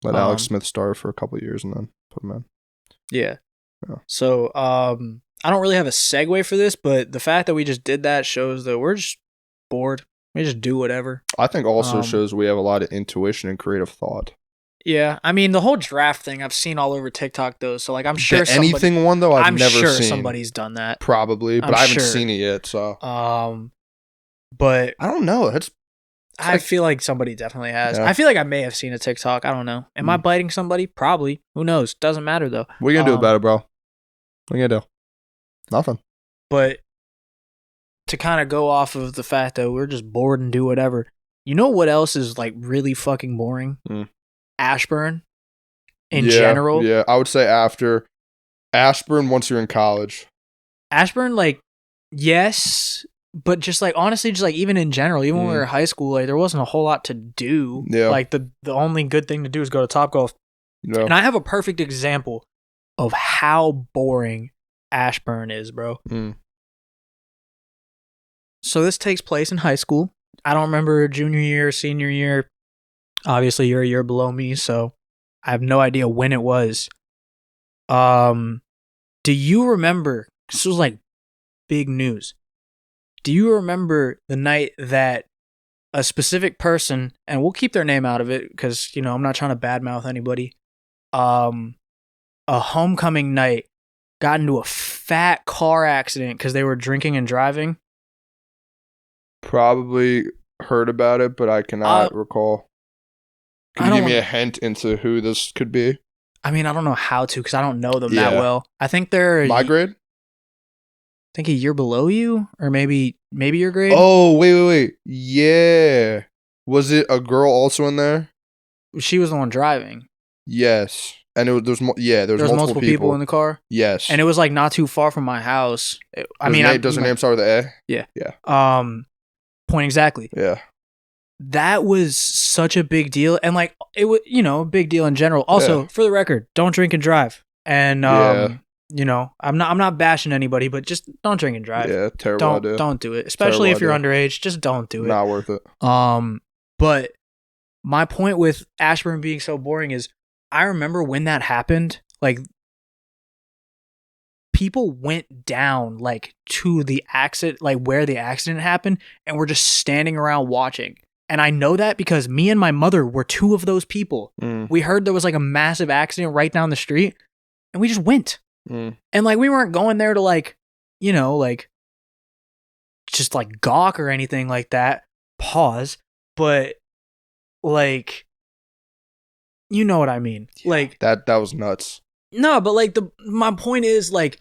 Let Alex Smith start for a couple of years and then put him in. Yeah. So, I don't really have a segue for this, but the fact that we just did that shows that we're just bored. We just do whatever. I think also shows we have a lot of intuition and creative thought. Yeah, I mean the whole draft thing I've seen all over TikTok though, so like I'm sure anything one though I've never seen. Somebody's done that. Probably, but I haven't seen it yet. So, but I don't know. I feel like somebody definitely has. Yeah. I feel like I may have seen a TikTok. I don't know. Am I biting somebody? Probably. Who knows? Doesn't matter though. What are you gonna do about it, bro? What are you gonna do? Nothing. But to kind of go off of the fact that we're just bored and do whatever. You know what else is like really fucking boring? Ashburn in general. Yeah, I would say after Ashburn once you're in college. Ashburn, like, yes, but just like honestly, just like even in general, even when we were in high school, like there wasn't a whole lot to do. Yeah. Like the only good thing to do is go to Topgolf. Yeah. And I have a perfect example of how boring Ashburn is, bro. So this takes place in high school. I don't remember junior year, senior year. Obviously, you're a year below me, so I have no idea when it was. Do you remember? This was like big news. Do you remember the night that a specific person, and we'll keep their name out of it because, you know, I'm not trying to badmouth anybody. A homecoming night got into a fat car accident because they were drinking and driving? Probably heard about it, but I cannot recall. Can you give me a hint into who this could be? I mean, I don't know how to because I don't know them that well. I think they're my grade. I think a year below you, or maybe your grade. Oh, wait. Yeah. Was it a girl also in there? She was the one driving. Yes. And there's multiple people in the car. Yes. And it was like not too far from my house. Does her name start with A? Yeah. Point exactly. Yeah. That was such a big deal, and like it was, you know, a big deal in general. Also, for the record, don't drink and drive. And you know, I'm not bashing anybody, but just don't drink and drive. Yeah, terrible idea. Don't do it, especially if you're underage. Just don't do it. Not worth it. But my point with Ashburn being so boring is, I remember when that happened, like people went down like to the accident, like where the accident happened, and were just standing around watching. And I know that because me and my mother were two of those people. We heard there was like a massive accident right down the street, and we just went. And like we weren't going there to like, you know, like just like gawk or anything like that. Pause. But like, you know what I mean? Yeah, like that was nuts. No, but like my point is like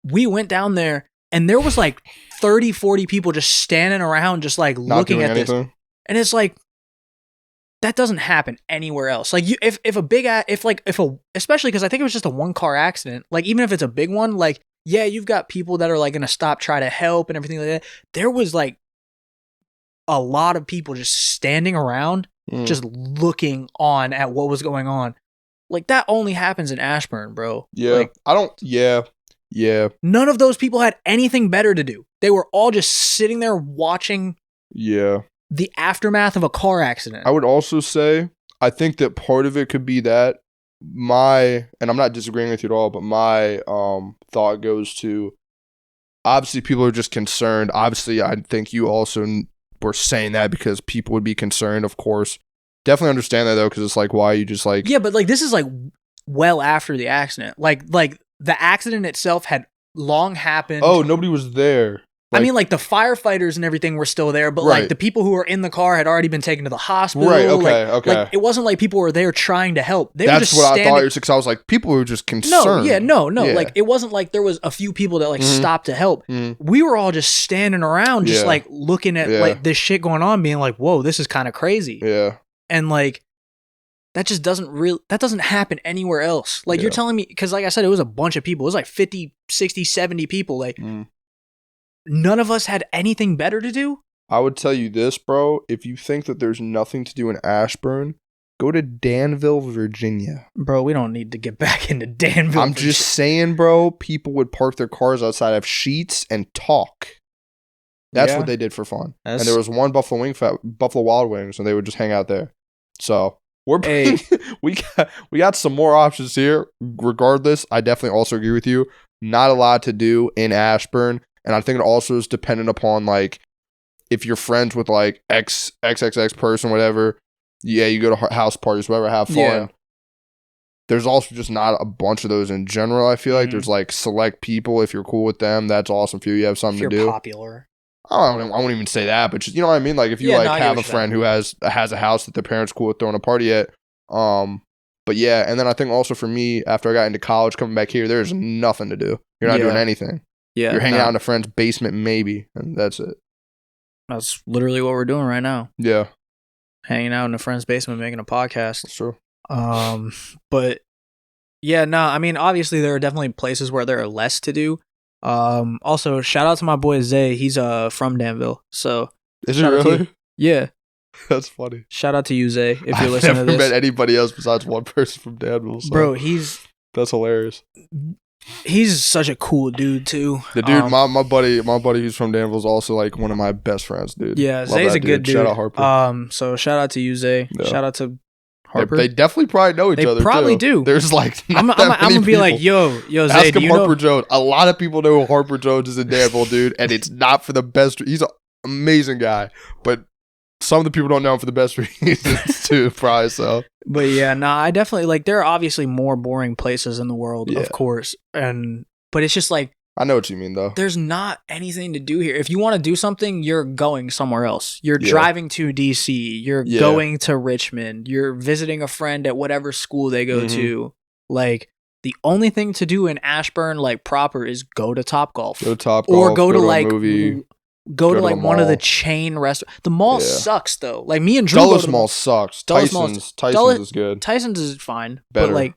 we went down there and there was like 30, 40 people just standing around just like not looking at anything. This. And it's like, that doesn't happen anywhere else. Like especially because I think it was just a 1-car accident. Like even if it's a big one, like, yeah, you've got people that are like going to stop, try to help and everything like that. There was like a lot of people just standing around, just looking on at what was going on. Like that only happens in Ashburn, bro. Yeah. Like, Yeah. None of those people had anything better to do. They were all just sitting there watching. Yeah. The aftermath of a car accident. I would also say, I think that part of it could be that and I'm not disagreeing with you at all, but my thought goes to, obviously people are just concerned. Obviously, I think you also people are saying that because people would be concerned, of course. Definitely understand that, though, because it's like, why are you just like... Yeah, but like this is like well after the accident. Like the accident itself had long happened. Oh, nobody was there. I mean, like the firefighters and everything were still there, but like the people who were in the car had already been taken to the hospital. Right, okay, okay. Like, it wasn't like people were there trying to help. They were That's just what standing... I thought. Because I was like, people were just concerned. No. Like, it wasn't like there was a few people that like stopped to help. We were all just standing around, just like looking at like this shit going on, being like, whoa, this is kind of crazy. Yeah. And like, that just that doesn't happen anywhere else. Like, you're telling me, because like I said, it was a bunch of people. It was like 50, 60, 70 people. Like, none of us had anything better to do. I would tell you this, bro. If you think that there's nothing to do in Ashburn, go to Danville, Virginia. Bro, we don't need to get back into Danville. I'm just saying, bro, people would park their cars outside of Sheetz and talk. That's what they did for fun. And there was one Buffalo Wild Wings, and they would just hang out there. So we got some more options here. Regardless, I definitely also agree with you. Not a lot to do in Ashburn. And I think it also is dependent upon, like, if you're friends with, like, XXX person, whatever, you go to house parties, whatever, have fun. Yeah. There's also just not a bunch of those in general, I feel like. There's, like, select people. If you're cool with them, that's awesome for you. You have something to do. If you're popular. I won't even say that, but just, you know what I mean? Like, if you, have a friend who has a house that their parents cool with throwing a party at. But, yeah, and then I think also for me, after I got into college, coming back here, there's nothing to do. You're not doing anything. Yeah, you're hanging out in a friend's basement, maybe, and that's it. That's literally what we're doing right now. Yeah, hanging out in a friend's basement, making a podcast. That's true. But yeah, no, I mean, obviously there are definitely places where there are less to do. Also, shout out to my boy Zay. He's from Danville, so is he really? Yeah, that's funny. Shout out to you, Zay, if you're listening to this. I've never met anybody else besides one person from Danville. So. Bro, that's hilarious. He's such a cool dude too. The dude, my buddy who's from Danville is also like one of my best friends, dude. Yeah, Zay's a good dude. Shout out Harper. So shout out to you, Zay. Yeah. Shout out to Harper. They definitely probably know each other. They probably do. There's like I'm gonna be like, yo, Zay, ask him Harper know? Jones. A lot of people know who Harper Jones is in Danville, dude, and it's not for the best. He's an amazing guy, but some of the people don't know him for the best reasons too, probably. So, but yeah, I definitely like. There are obviously more boring places in the world, of course, but it's just like, I know what you mean, though. There's not anything to do here. If you want to do something, you're going somewhere else. You're driving to DC. You're going to Richmond. You're visiting a friend at whatever school they go to. Like, the only thing to do in Ashburn, like, proper, is go to Topgolf. Or go to like movie. Go to like one of the chain restaurants. The mall sucks, though. Like, me and Drew Dulles Mall sucks. Tyson's is good. Tyson's is fine. Better.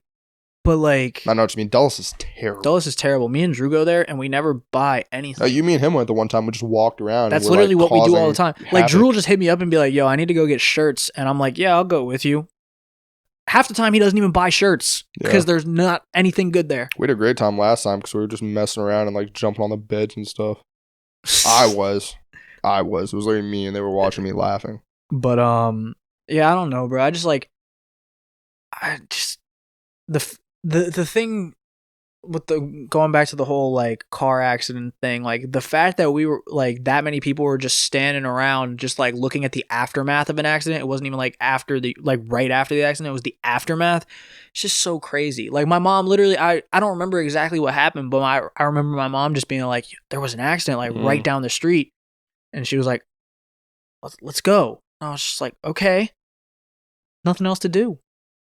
But like, I know what you mean. Dulles is terrible. Dulles is terrible. Me and Drew go there, and we never buy anything. You, me, and him went the one time. We just walked around. That's literally what we do all the time. Like, Drew will just hit me up and be like, "Yo, I need to go get shirts," and I'm like, "Yeah, I'll go with you." Half the time, he doesn't even buy shirts because there's not anything good there. We had a great time last time because we were just messing around and like jumping on the beds and stuff. I was. It was literally me, and they were watching me laughing. But yeah, I don't know, bro. The thing with the going back to the whole like car accident thing, like the fact that we were like that many people were just standing around just like looking at the aftermath of an accident. It wasn't even like right after the accident, it was the aftermath. It's just so crazy. Like, my mom literally, I don't remember exactly what happened, but I remember my mom just being like, there was an accident like right down the street, and she was like, let's go. And I was just like, okay, nothing else to do.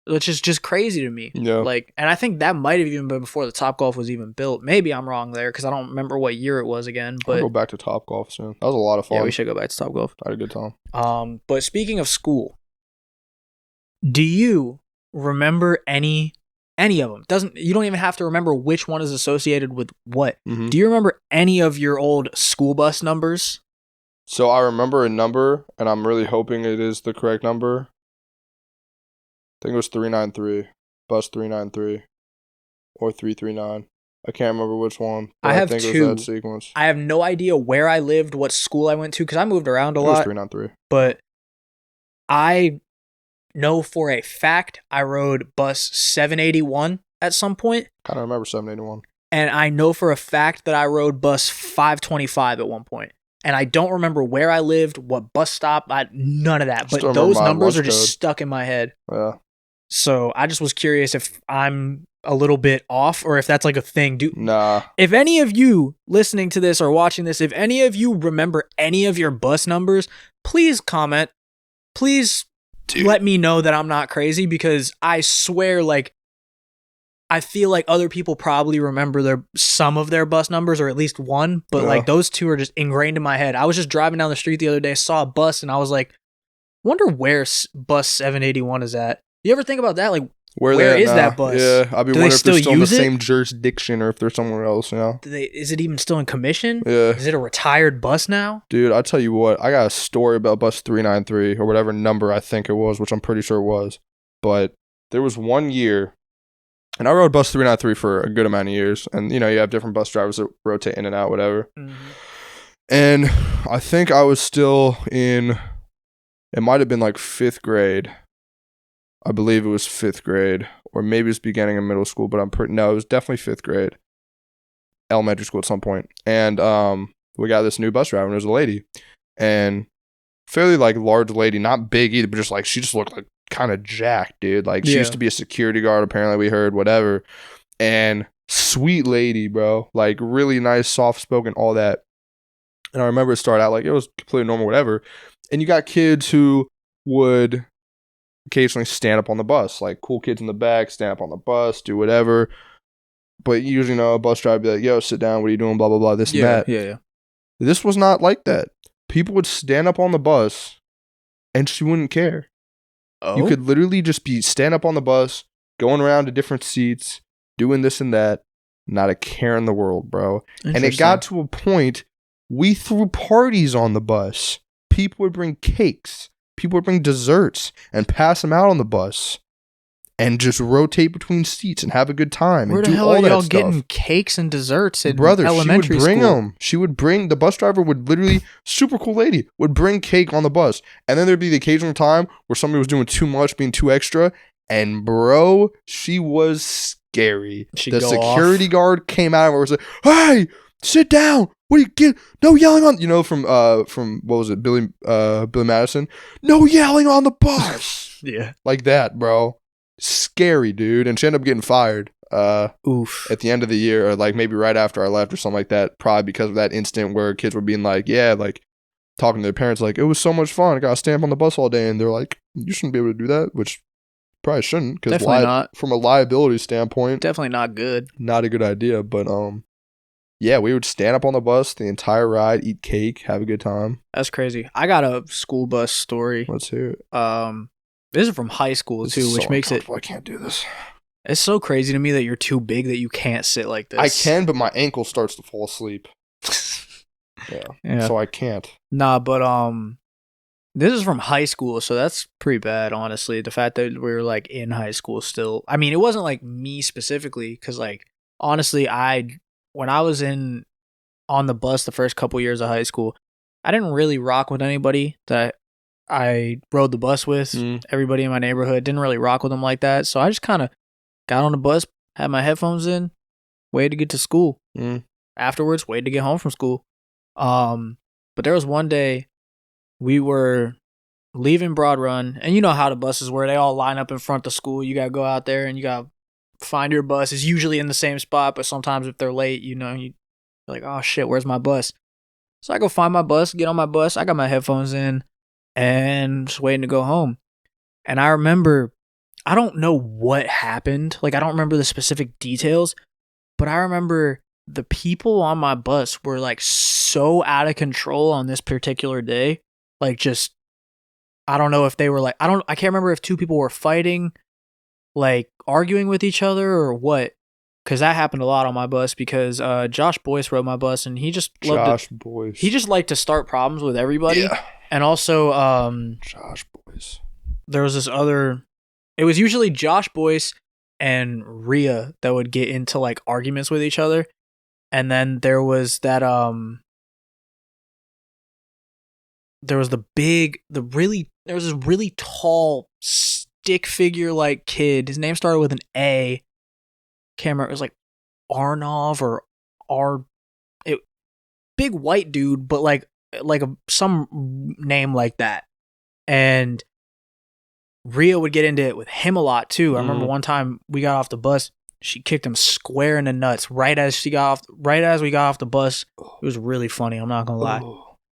Which is just crazy to me. Yeah. Like, and I think that might have even been before the Topgolf was even built. Maybe I'm wrong there because I don't remember what year it was again. But I'll go back to Topgolf soon. That was a lot of fun. Yeah, we should go back to Topgolf. I had a good time. But speaking of school, do you remember any of them? You don't even have to remember which one is associated with what. Do you remember any of your old school bus numbers? So I remember a number, and I'm really hoping it is the correct number. I think it was 393, bus 393, or 339. I can't remember which one. I have think two. It was that sequence. I have no idea where I lived, what school I went to, because I moved around a lot. It was 393. But I know for a fact I rode bus 781 at some point. Kind of remember 781. And I know for a fact that I rode bus 525 at one point. and I don't remember where I lived, what bus stop, none of that. But Still those remember my numbers are lunch just code. stuck in my head. Yeah. So I just was curious if I'm a little bit off or if that's like a thing. Nah. If any of you listening to this or watching this, if any of you remember any of your bus numbers, please comment. Please let me know that I'm not crazy, because I swear, like, I feel like other people probably remember some of their bus numbers, or at least one, but like those two are just ingrained in my head. I was just driving down the street the other day, saw a bus, and I was like, wonder where bus 781 is at. You ever think about that? Like, where is that bus? Yeah, I'd be Do wondering they if they're still in the use it? same jurisdiction or if they're somewhere else, you know? Is it even still in commission? Yeah. Is it a retired bus now? Dude, I'll tell you what, I got a story about bus 393 or whatever number I think it was, which I'm pretty sure it was. But there was one year, and I rode bus 393 for a good amount of years. And, you know, you have different bus drivers that rotate in and out, whatever. Mm-hmm. And I think I was still in, it might have been like 5th grade. I believe it was 5th grade, or maybe it's beginning of middle school, but no, it was definitely 5th grade, elementary school at some point. And we got this new bus driver, and it was a lady, and fairly like large lady, not big either, but just like she just looked like kind of jacked, dude. Like she used to be a security guard, apparently, we heard, whatever. And sweet lady, bro, like really nice, soft spoken, all that. And I remember it started out like it was completely normal, whatever. And you got kids who would occasionally stand up on the bus, like cool kids in the back, stand up on the bus, do whatever. But you usually know a bus driver be like, yo, sit down, what are you doing, blah, blah, blah, this and that. Yeah. This was not like that. People would stand up on the bus and she wouldn't care. Oh? You could literally just be stand up on the bus, going around to different seats, doing this and that, not a care in the world, bro. And it got to a point, we threw parties on the bus. People would bring cakes. People would bring desserts and pass them out on the bus and just rotate between seats and have a good time. Where and the do hell all are that y'all stuff. getting cakes and desserts in Brother, elementary she would bring school? them. She would bring, the bus driver would literally, super cool lady, would bring cake on the bus. And then there'd be the occasional time where somebody was doing too much, being too extra. And bro, she was scary. The security guard came out and was like, hey, sit down. What do you get? No yelling on, you know, from what was it, Billy Madison? No yelling on the bus. Yeah. Like that, bro. Scary, dude. And she ended up getting fired. Oof. At the end of the year, or like maybe right after I left or something like that, probably because of that incident where kids were being like, yeah, like talking to their parents, like, it was so much fun. I got to stand up on the bus all day. And they're like, you shouldn't be able to do that, which probably shouldn't, because not. From a liability standpoint, Definitely not good. not a good idea. But yeah, we would stand up on the bus the entire ride, eat cake, have a good time. That's crazy. I got a school bus story. Let's hear it. This is from high school too, which makes it. I can't do this. It's so crazy to me that you're too big that you can't sit like this. I can, but my ankle starts to fall asleep. Yeah. So I can't. Nah, but this is from high school, so that's pretty bad, honestly. The fact that we were like in high school still. I mean, it wasn't like me specifically, because like honestly, when I was on the bus the first couple years of high school, I didn't really rock with anybody that I rode the bus with. Everybody in my neighborhood didn't really rock with them like that. So I just kind of got on the bus, had my headphones in, waited to get to school. Afterwards, waited to get home from school. But there was one day we were leaving Broad Run, and you know how the buses were. They all line up in front of school. You got to go out there and you got to find your bus. It's usually in the same spot, but sometimes if they're late, you know, you're like, oh shit, where's my bus? So I go find my bus, get on my bus. I got my headphones in and just waiting to go home. And I remember, I don't know what happened. Like, I don't remember the specific details, but I remember the people on my bus were like so out of control on this particular day. Like, just, I don't know if they were like, I can't remember if two people were fighting, like arguing with each other or what. Because that happened a lot on my bus, because Josh Boyce rode my bus, and he just liked to start problems with everybody. Yeah. And also Josh Boyce. There was this other, it was usually Josh Boyce and Rhea that would get into like arguments with each other. And then there was that there was this really tall stick figure like kid. His name started with an A. Can't remember. It was like Arnov or big white dude, but like like some name like that. And Rhea would get into it with him a lot too. I remember one time we got off the bus, she kicked him square in the nuts right as we got off the bus. It was really funny, I'm not gonna lie.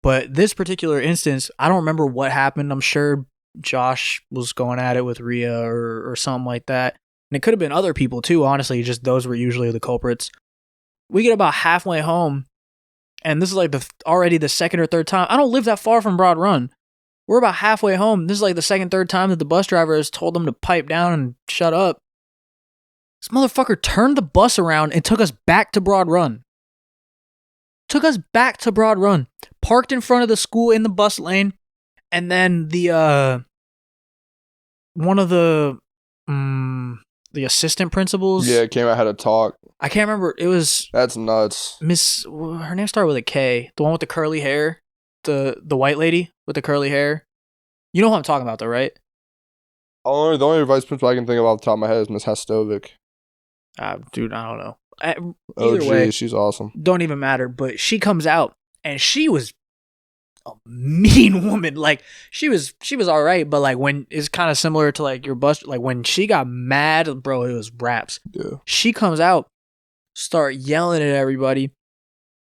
But this particular instance, I don't remember what happened. I'm sure Josh was going at it with Rhea or something like that. And it could have been other people too, honestly, just those were usually the culprits. We get about halfway home, and this is like already the second or third time. I don't live that far from Broad Run. We're about halfway home. This is like the second, third time that the bus driver has told them to pipe down and shut up. This motherfucker turned the bus around and took us back to Broad Run. Parked in front of the school in the bus lane, and then one of the assistant principals. Yeah, came out, had a talk. I can't remember. It was That's nuts. her name started with a K. The one with the curly hair. The white lady with the curly hair. You know who I'm talking about though, right? The only vice principal I can think of off the top of my head is Miss Hastovic. Dude, I don't know. Either way, she's awesome. Don't even matter. But she comes out and she was a mean woman. Like she was all right, but like when it's kind of similar to like your bus. Like when she got mad, bro, it was raps. Yeah. She comes out, start yelling at everybody.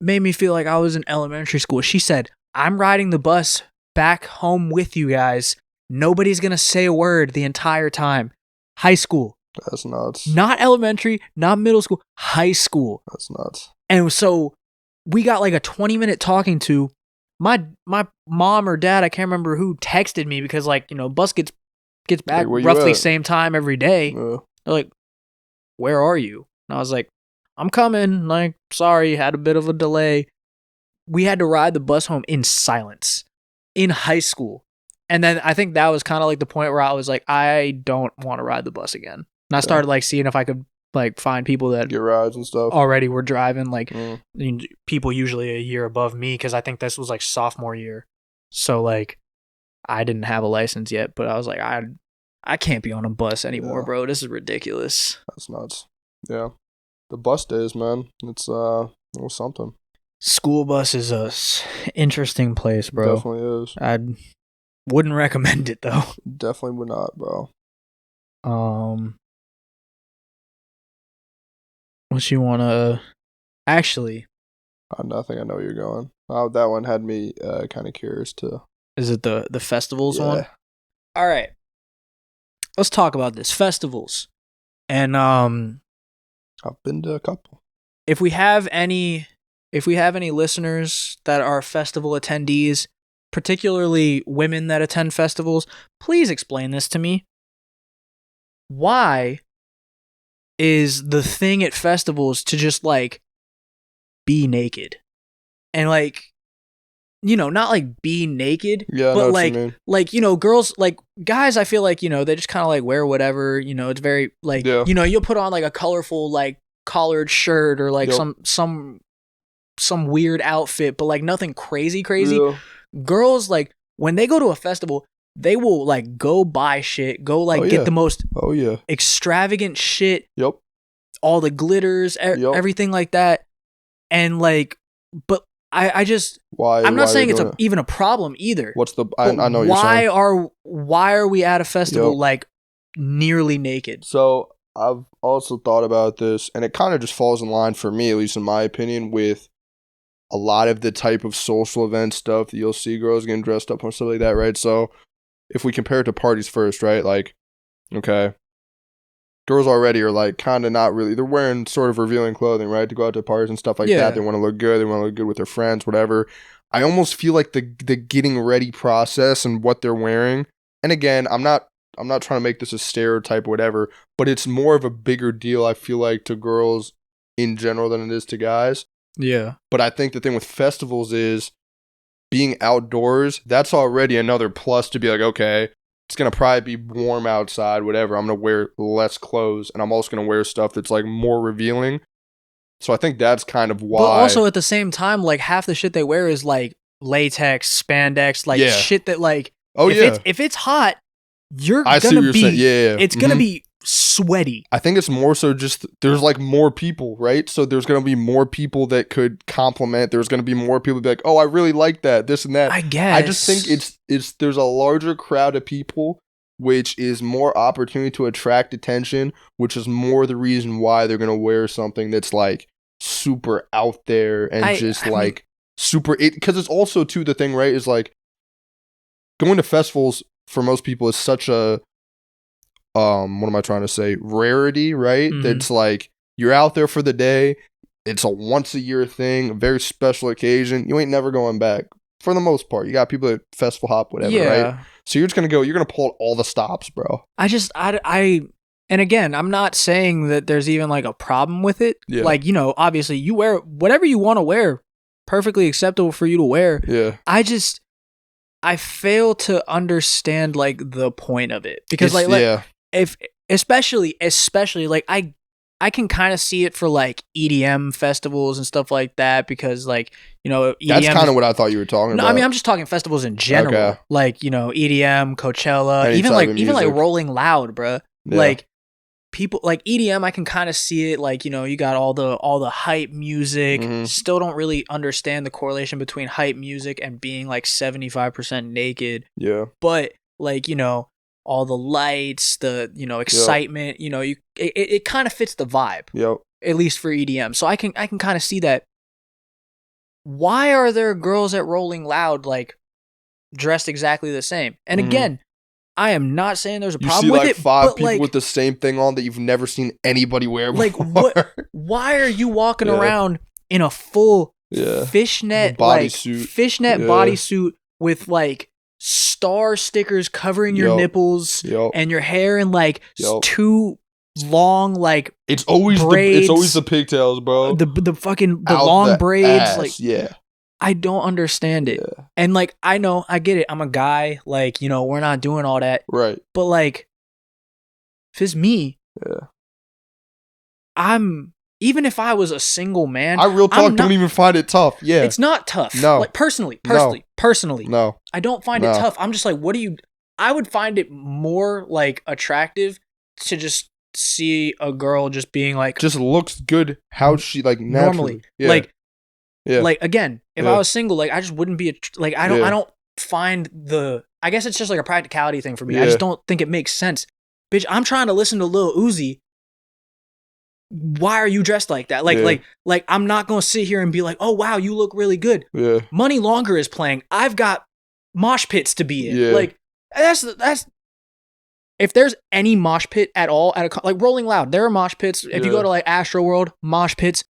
Made me feel like I was in elementary school. She said, "I'm riding the bus back home with you guys. Nobody's gonna say a word the entire time." High school. That's nuts. Not elementary, not middle school, high school. That's nuts. And so we got like a 20-minute talking to. My mom or dad, I can't remember who, texted me because like, you know, bus gets back roughly same time every day. Yeah. They're like, "Where are you?" And I was like, "I'm coming. Like, sorry, had a bit of a delay." We had to ride the bus home in silence in high school. And then I think that was kind of like the point where I was like, I don't want to ride the bus again. And I started like seeing if I could like find people that get rides and stuff already were driving, like people usually a year above me, because I think this was like sophomore year. So like I didn't have a license yet, but I was like, I can't be on a bus anymore, bro. This is ridiculous. That's nuts. Yeah. The bus days, man. It was something. School bus is a interesting place, bro. Definitely is. I wouldn't recommend it though. Definitely would not, bro. What you wanna actually? Nothing. I know where you're going. That one had me kind of curious too. Is it the festivals one? All right. Let's talk about this festivals, and I've been to a couple. If we have any listeners that are festival attendees, particularly women that attend festivals, please explain this to me. Why is the thing at festivals to just like be naked? And like, you know, not like be naked, but like, you know, girls, like guys, I feel like, you know, they just kind of like wear whatever, you know, it's very like, you know, you'll put on like a colorful like collared shirt or like some weird outfit, but like nothing crazy. Yeah. Girls, like when they go to a festival, they will like go buy shit, go like get the most extravagant shit. Yep. All the glitters, everything like that. And like, but I just, I'm not saying it's even a problem either. What's the, I know what you're saying. Why are we at a festival like nearly naked? So I've also thought about this, and it kind of just falls in line for me, at least in my opinion, with a lot of the type of social event stuff that you'll see girls getting dressed up and stuff like that, right? So if we compare it to parties first, right? Like, okay, girls already are like kind of not really, they're wearing sort of revealing clothing, right? To go out to parties and stuff like that. They want to look good. They want to look good with their friends, whatever. I almost feel like the getting ready process and what they're wearing. And again, I'm not trying to make this a stereotype or whatever, but it's more of a bigger deal, I feel like, to girls in general than it is to guys. Yeah. But I think the thing with festivals is being outdoors, that's already another plus to be like, okay, it's going to probably be warm outside, whatever. I'm going to wear less clothes, and I'm also going to wear stuff that's like more revealing. So I think that's kind of why. But also at the same time, like half the shit they wear is like latex, spandex, like shit that like, if it's hot, you're going to be, it's going to be sweaty. I think it's more so just there's like more people, right? So there's gonna be more people that could compliment. There's gonna be more people be like, oh, I really like that, this and that. I guess. I just think it's there's a larger crowd of people, which is more opportunity to attract attention, which is more the reason why they're gonna wear something that's like super out there and super it, because it's also too the thing, right, is like going to festivals for most people is such a what am I trying to say, rarity, right? Mhm. It's like you're out there for the day, it's a once a year thing, a very special occasion, you ain't never going back for the most part. You got people that festival hop, whatever, right? So you're just gonna go, you're gonna pull out all the stops, bro. And again, I'm not saying that there's even like a problem with it. Yeah. Like, you know, obviously you wear whatever you want to wear, perfectly acceptable for you to wear. Yeah. I fail to understand like the point of it, because It's- like yeah. if especially like I can kind of see it for like EDM festivals and stuff like that, because like, you know, EDM That's kind of what I thought you were talking no, about. I mean, I'm just talking festivals in general. Okay. Like, you know, EDM, Coachella, Any even type like of even like music. Rolling Loud, bruh. Yeah. Like people like EDM, I can kind of see it. Like, you know, you got all the hype music. Mhm. Still don't really understand the correlation between hype music and being like 75% naked. Yeah. But like, you know, all the lights, the, you know, excitement, you know, it kind of fits the vibe. Yep. At least for EDM. So I can kind of see that. Why are there girls at Rolling Loud like dressed exactly the same? And Mhm. again, I am not saying there's a You problem see with like it, 5 but people like, with the same thing on that you've never seen anybody wear like before. what? Why are you walking Yeah. around in a full Yeah. fishnet Bodysuit. fishnet Yeah. bodysuit with like star stickers covering your Yup. nipples Yep. and your hair in like Yup. two long like It's always braids, the pigtails, bro. the fucking the Out long the braids, ass. like Yeah. I don't understand it. Yeah. And like I know, I get it. I'm a guy, like, you know, we're not doing all that. Right. But like if it's me, Yeah. even if I was a single man, I real talk I'm don't not- even find it tough. Yeah. it's not tough. No. Like personally, No. I don't find it No. tough. I'm just like, I would find it more like attractive to just see a girl just being like Just looks good how she like naturally. normally. Yeah. Like yeah. like again, if Yeah. I was single, like I just wouldn't be like I don't Yeah. I don't find I guess it's just like a practicality thing for me. I Yeah. just don't think it makes sense. Bitch, I'm trying to listen to Lil Uzi. Why are you dressed like that? Like Yeah. like I'm not going to sit here and be like, "Oh wow, you look really good." yeah. Money Longer is playing. I've got mosh pits to be in. Yeah. Like that's if there's any mosh pit at all at like Rolling Loud, there are mosh pits. If you Yeah. go to like Astro World, mosh pits.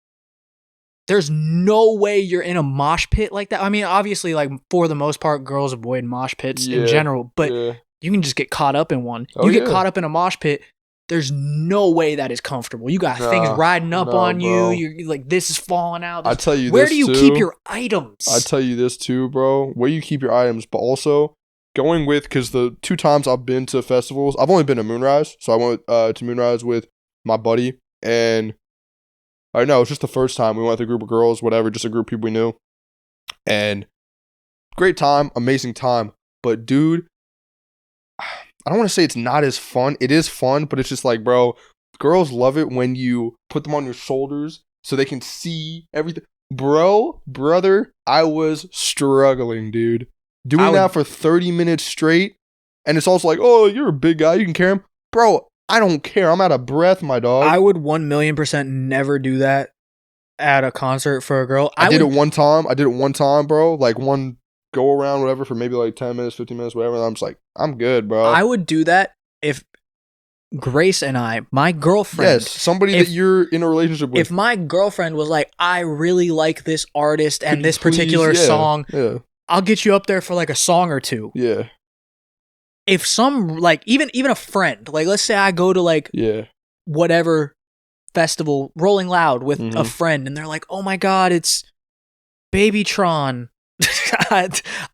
There's no way you're in a mosh pit like that. I mean, obviously, like for the most part, girls avoid mosh pits in Yeah. general, but yeah. you can just get caught up in one. Oh, You get yeah. caught up in a mosh pit. There's no way that is comfortable. You got things Nah, riding up no, on you. bro. You're like, this is falling out. I tell you Where this do you too. keep your items? I tell you this too, bro. Where you keep your items, but also going with, because the 2 times I've been to festivals, I've only been to Moonrise, so I went to Moonrise with my buddy, and I know it's just the first time we went with a group of girls, whatever, just a group of people we knew, and great time, amazing time, but dude, I don't want to say it's not as fun. It is fun, but it's just like, bro, girls love it when you put them on your shoulders so they can see everything. Brother, I was struggling, dude. Doing that for 30 minutes straight. And it's also like, oh, you're a big guy. You can carry him. Bro, I don't care. I'm out of breath, my dog. I would 1,000,000% never do that at a concert for a girl. I did it one time, bro. Like one go around, whatever, for maybe like 10 minutes, 15 minutes, whatever. And I'm just like, I'm good, bro. I would do that if Grace and I, my girlfriend. Yes, somebody that you're in a relationship with. If my girlfriend was like, I really like this artist and Could this you please- particular yeah, song, Yeah. I'll get you up there for like a song or two. Yeah. If some, like, even a friend, like, let's say I go to like Yeah. whatever festival, Rolling Loud with a Mhm. friend, and they're like, oh my God, it's Babytron.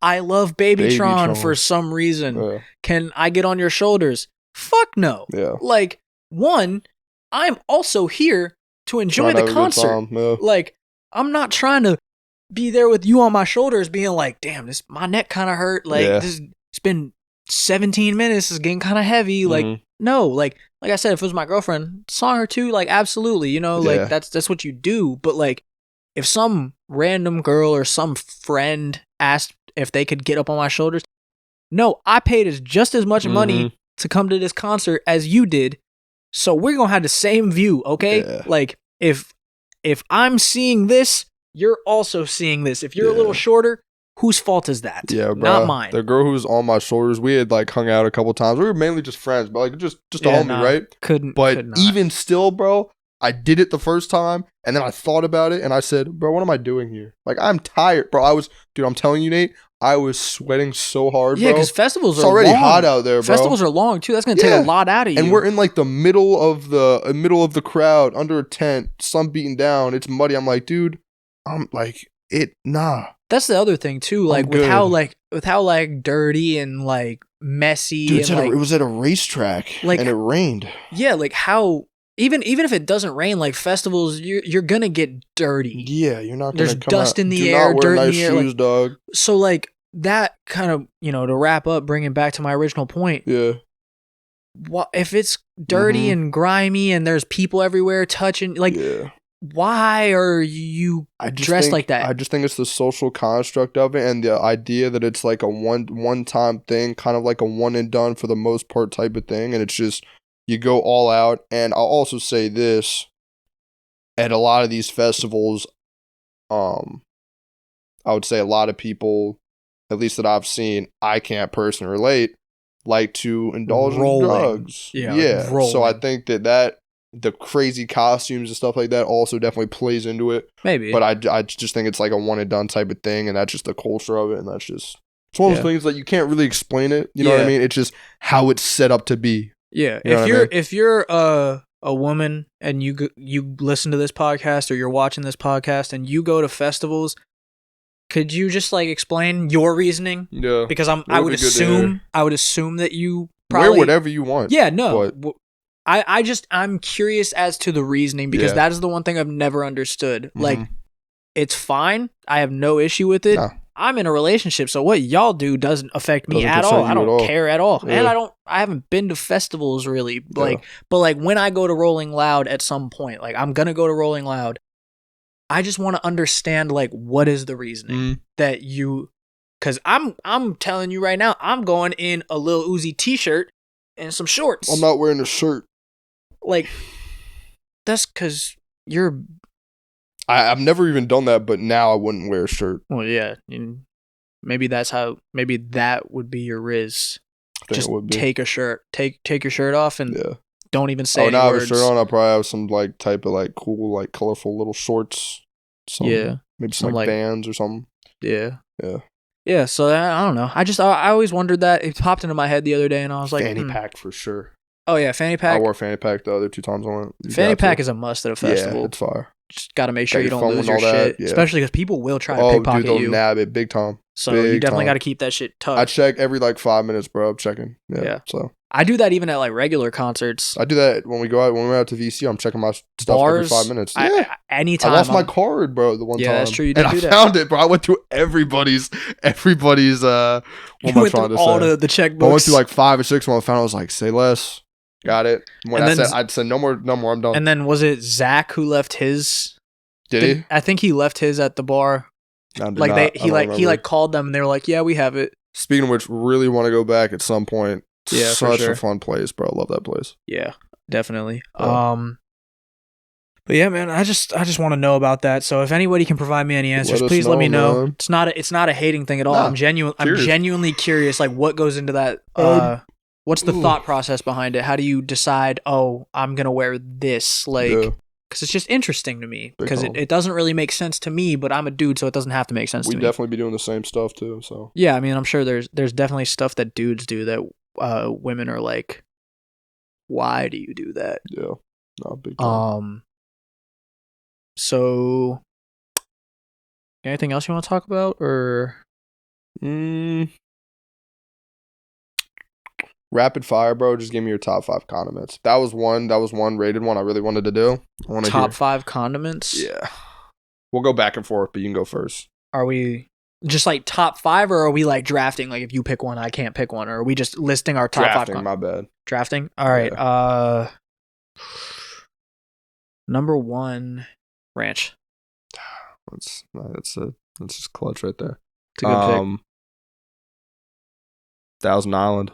I love Babytron for some reason. Yeah. Can I get on your shoulders? Fuck no. Yeah. Like, one, I'm also here to enjoy Trying to the have a good concert. time, yeah. Like, I'm not trying to be there with you on my shoulders being like, damn, my neck kind of hurt. Like, Yeah. it's been 17 minutes is getting kind of heavy. Like, no, like I said, if it was my girlfriend, song or two, like, absolutely, you know, like, that's what you do. But, like, if some random girl or some friend asked if they could get up on my shoulders, no, I paid just as much money to come to this concert as you did. So we're going to have the same view, okay? Yeah. Like, if I'm seeing this, you're also seeing this. If you're a little shorter, whose fault is that? Yeah, bro. Not mine. The girl who was on my shoulders, we had, like, hung out a couple times. We were mainly just friends, but, like, just a homie, right? But even still, bro, I did it the first time, and then I thought about it, and I said, bro, what am I doing here? Like, I'm tired, bro. Dude, I'm telling you, Nate, I was sweating so hard, bro. Yeah, because festivals are long. It's already hot out there, bro. Festivals are long, too. That's going to take a lot out of you. And we're in, like, the middle of the crowd, under a tent, sun beating down. It's muddy. I'm like, dude, nah. That's the other thing, too. Like, with how dirty and, like, messy. Dude, and, it was at a racetrack, like, and it rained. Yeah, like, how... Even if it doesn't rain, like festivals, you're gonna get dirty. Yeah, you're not gonna There's dust in the air, dirt in the air. Shoes, dog. So like that kind of, you know, to wrap up, bringing back to my original point. Yeah. What if it's dirty and grimy and there's people everywhere touching? Like, why are you dressed like that? I just think it's the social construct of it and the idea that it's like a one time thing, kind of like a one and done for the most part type of thing, and it's just. You go all out, and I'll also say this, at a lot of these festivals, I would say a lot of people, at least that I've seen, I can't personally relate, like to indulge in drugs. Yeah. So I think that the crazy costumes and stuff like that also definitely plays into it. Maybe. But I just think it's like a one and done type of thing, and that's just the culture of it, and that's just, it's one of those things that you can't really explain it, you know what I mean? It's just how it's set up to be. Yeah, if you're a woman and you listen to this podcast or you're watching this podcast and you go to festivals, could you just like explain your reasoning? Yeah, because I would assume that you probably wear whatever you want. Yeah, no, I'm curious as to the reasoning because that is the one thing I've never understood. Like, it's fine, I have no issue with it. Nah. I'm in a relationship, so what y'all do doesn't affect me at all. I don't care at all. And I haven't been to festivals really. Like, but like when I go to Rolling Loud at some point, like I'm gonna go to Rolling Loud, I just want to understand like what is the reasoning that you, because I'm telling you right now, I'm going in a Lil Uzi t-shirt and some shorts. I'm not wearing a shirt. Like, that's because you're. I've never even done that, but now I wouldn't wear a shirt. Well, yeah. Maybe that would be your riz. Just take a shirt. Take your shirt off and don't even say any words. Oh, now I have a shirt on, I'll probably have some like type of like cool, like colorful little shorts. Maybe some like bands or something. Yeah. Yeah, so I don't know. I always wondered that. It popped into my head the other day and I was like, fanny pack for sure. Oh yeah, fanny pack. I wore fanny pack the other 2 times I went. Fanny pack is a must at a festival. Yeah, it's fire. Just got to make sure you don't lose your shit. Especially because people will try to pickpocket you. Oh, dude, they'll nab it big time. So you definitely got to keep that shit tucked. I check every like 5 minutes, bro. I'm checking. Yeah. So I do that even at like regular concerts. I do that when we go out. When we're out to VC, I'm checking my stuff every 5 minutes. Yeah. Anytime. I lost my card, bro, the one time. Yeah, that's true. You did do that. I found it, bro. I went through everybody's. What am I trying to say? All the checkbooks. I went through like 5 or 6 when I found it. I was like, say less. Got it. When I said no more, I'm done. And then was it Zach who left his? Did he? I think he left his at the bar. He called them and they were like, yeah, we have it. Speaking of which, really want to go back at some point. Yeah, such a fun place, bro. I love that place. Yeah, definitely. But yeah, man, I just want to know about that. So if anybody can provide me any answers, please let me know. Man. It's not a hating thing at all. Nah, I'm genuinely curious, like what goes into that. What's the thought process behind it? How do you decide? Oh, I'm gonna wear this, like. Because it's just interesting to me. Because it doesn't really make sense to me, but I'm a dude, so it doesn't have to make sense to me. We'd definitely be doing the same stuff, too. So yeah, I mean, I'm sure there's definitely stuff that dudes do that women are like, why do you do that? Yeah. Not big time. So, anything else you want to talk about? Or... Rapid fire, bro. Just give me your top 5 condiments. That was one rated one I really wanted to do. Top 5 condiments? Yeah. We'll go back and forth, but you can go first. Are we Just like top 5, or are we like drafting? Like if you pick one, I can't pick one, or are we just listing our top Drafting, 5? my bad. Drafting. All right. Yeah. Number 1, Ranch. That's just clutch right there. It's a good pick. Thousand Island.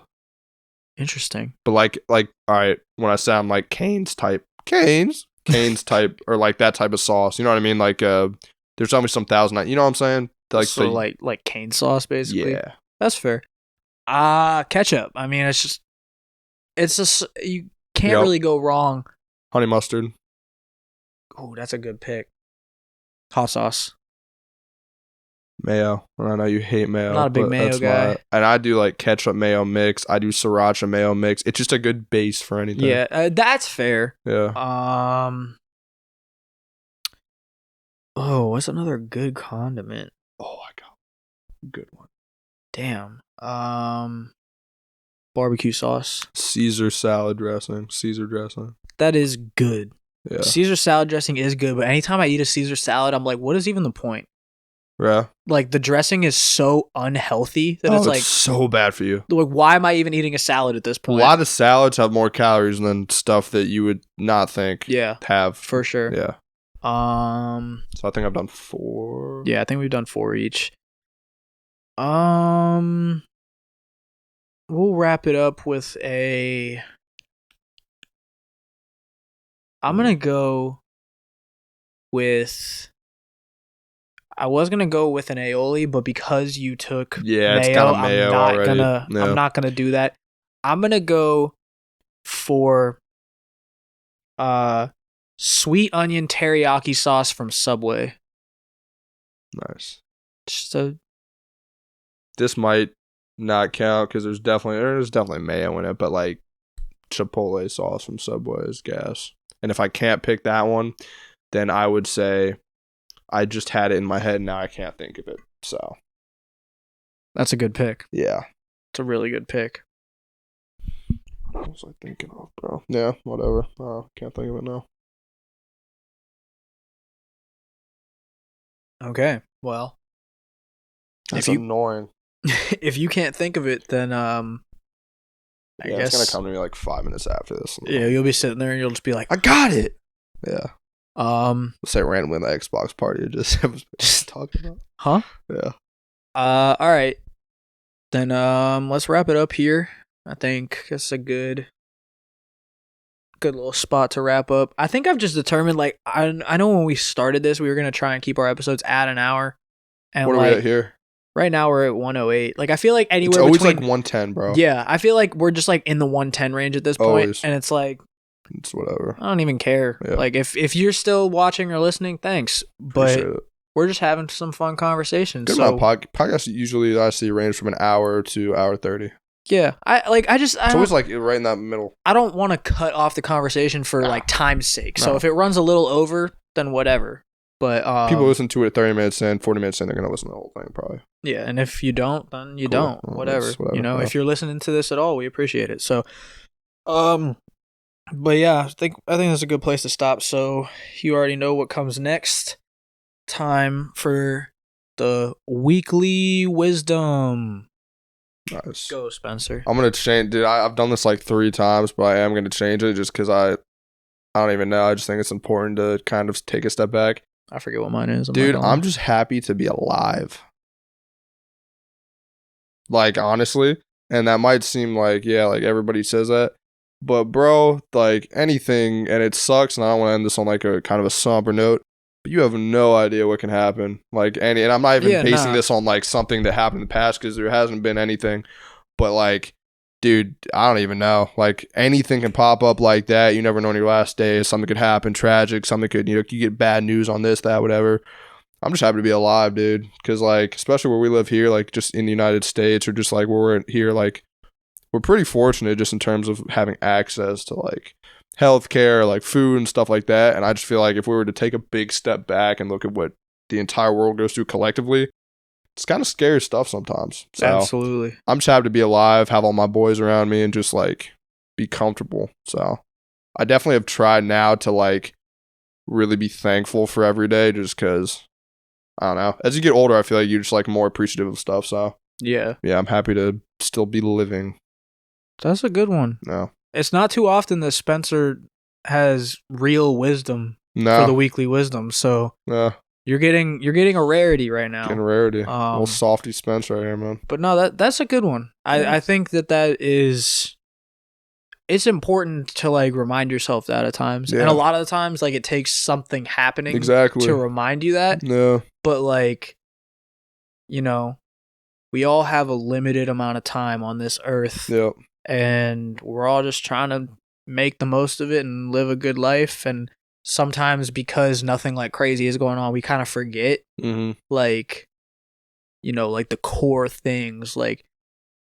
Interesting. But like, all right, when I say I'm like Cane's type, or like that type of sauce. You know what I mean? Like, there's only some Thousand. You know what I'm saying? Like, so like cane sauce, basically. Yeah, that's fair. Ketchup. I mean, it's just you can't really go wrong. Honey mustard. Oh, that's a good pick. Hot sauce. Mayo. I know you hate mayo. I'm not a big mayo guy. And I do like ketchup mayo mix. I do sriracha mayo mix. It's just a good base for anything. Yeah, that's fair. Yeah. Oh, what's another good condiment? Oh, I got a good one. Damn. Barbecue sauce. Caesar salad dressing. That is good. Yeah. Caesar salad dressing is good, but anytime I eat a Caesar salad, I'm like, what is even the point? Yeah. Like the dressing is so unhealthy that it's like so bad for you. Like, why am I even eating a salad at this point? A lot of salads have more calories than stuff that you would not think have. For sure. Yeah. So I think I've done 4. Yeah, I think we've done 4 each. We'll wrap it up with I'm gonna go with. I was gonna go with an aioli, but because you took mayo, it's got a mayo I'm not gonna do that. I'm gonna go for sweet onion teriyaki sauce from Subway. Nice. This might not count because there's definitely mayo in it, but like Chipotle sauce from Subway is gas. And if I can't pick that one, then I would say I just had it in my head and now I can't think of it. So that's a good pick. Yeah. It's a really good pick. What was I thinking of, bro? Yeah, whatever. Can't think of it now. Okay, well. That's annoying. If you can't think of it, then I guess it's gonna come to me like 5 minutes after this. Yeah, you'll be sitting there and you'll just be like, I got it. Yeah. Let's say randomly in the Xbox party, just talking about. Huh? Yeah. All right. Then let's wrap it up here. I think it's a good little spot to wrap up. I think I've just determined, like, I know when we started this, we were gonna try and keep our episodes at an hour. And what are we at here? Right now we're at 108. Like, I feel like anywhere it's always between, like 110, bro. Yeah, I feel like we're just like in the 110 range at this point, always. And it's like, it's whatever. I don't even care. Yeah. Like, if you're still watching or listening, thanks. But we're just having some fun conversations. Good amount of podcasts usually I see range from an hour to hour 30. Yeah, it's always like right in that middle. I don't want to cut off the conversation for like time's sake. So if it runs a little over, then whatever. But people listen to it at 30 minutes in, 40 minutes in, they're gonna listen to the whole thing probably. Yeah, and if you don't, then you don't. Whatever. You know, if you're listening to this at all, we appreciate it. So, but yeah, I think that's a good place to stop. So you already know what comes next. Time for the weekly wisdom. Nice. Go, Spencer. I'm gonna change, dude. I've done this like 3 times, but I am gonna change it just because I don't even know. I just think it's important to kind of take a step back. I forget what mine is. Dude, I'm just happy to be alive. Like, honestly, and that might seem like, yeah, like everybody says that, but bro, like anything, and it sucks, and I don't want to end this on like a kind of a somber note. But you have no idea what can happen. Like and I'm not even basing this on like something that happened in the past because there hasn't been anything. But like, dude, I don't even know. Like anything can pop up like that. You never know on your last day. Something could happen, tragic. Something could, you get bad news on this, that, whatever. I'm just happy to be alive, dude. Because like, especially where we live here, like just in the United States or just like where we're here, like we're pretty fortunate just in terms of having access to like healthcare, like food and stuff like that. And I just feel like if we were to take a big step back and look at what the entire world goes through collectively, it's kind of scary stuff sometimes. So absolutely. I'm just happy to be alive, have all my boys around me, and just like be comfortable. So I definitely have tried now to like really be thankful for every day just because I don't know. As you get older, I feel like you're just like more appreciative of stuff. So Yeah. yeah, I'm happy to still be living. That's a good one. No. It's not too often that Spencer has real wisdom No. for the weekly wisdom. So No. you're getting a rarity right now. Getting rarity. Little softy Spencer right here, man. But no, that's a good one. I think that is. It's important to like remind yourself that at times, and a lot of the times, like it takes something happening to remind you that. No. But like, you know, we all have a limited amount of time on this earth. Yep. And we're all just trying to make the most of it and live a good life. And sometimes because nothing like crazy is going on, we kind of forget, like, you know, like the core things, like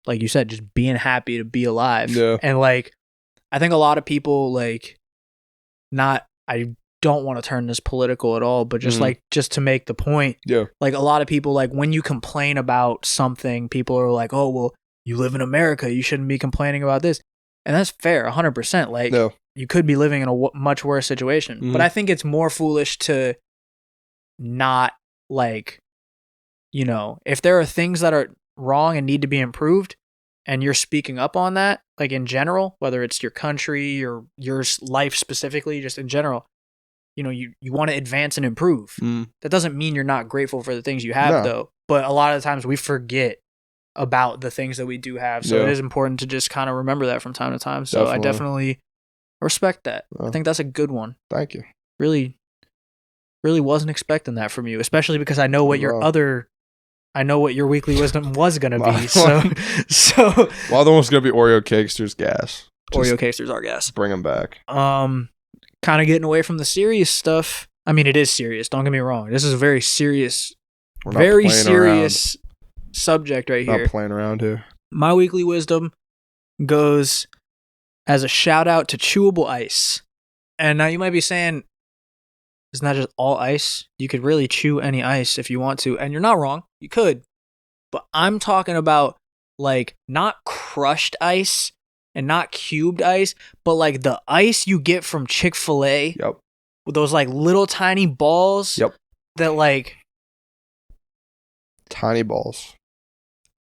you said, just being happy to be alive. Yeah. And like, I think a lot of people like, I don't want to turn this political at all, but just just to make the point, like a lot of people, like when you complain about something, people are like, oh, well, you live in America, you shouldn't be complaining about this. And that's fair, 100%. Like, you could be living in a much worse situation. But I think it's more foolish to not, like, you know, if there are things that are wrong and need to be improved, and you're speaking up on that, like in general, whether it's your country or your life specifically, just in general, you know, you want to advance and improve. That doesn't mean you're not grateful for the things you have, though. But a lot of the times we forget about the things that we do have. So it is important to just kind of remember that from time to time. So I definitely respect that. I think that's a good one. Thank you. Really wasn't expecting that from you, especially because I know what your weekly wisdom was going to be. So the other one's going to be Oreo Cakesters gas. Oreo Cakesters are gas. Bring them back. Kind of getting away from the serious stuff. I mean, it is serious. Don't get me wrong. This is a very serious, subject right here. Not playing around here. My weekly wisdom goes as a shout out to chewable ice. And now you might be saying, it's not just all ice. You could really chew any ice if you want to. And you're not wrong. You could. But I'm talking about like not crushed ice and not cubed ice, but like the ice you get from Chick-fil-A. Yep. With those like little tiny balls. Yep. That like. Tiny balls.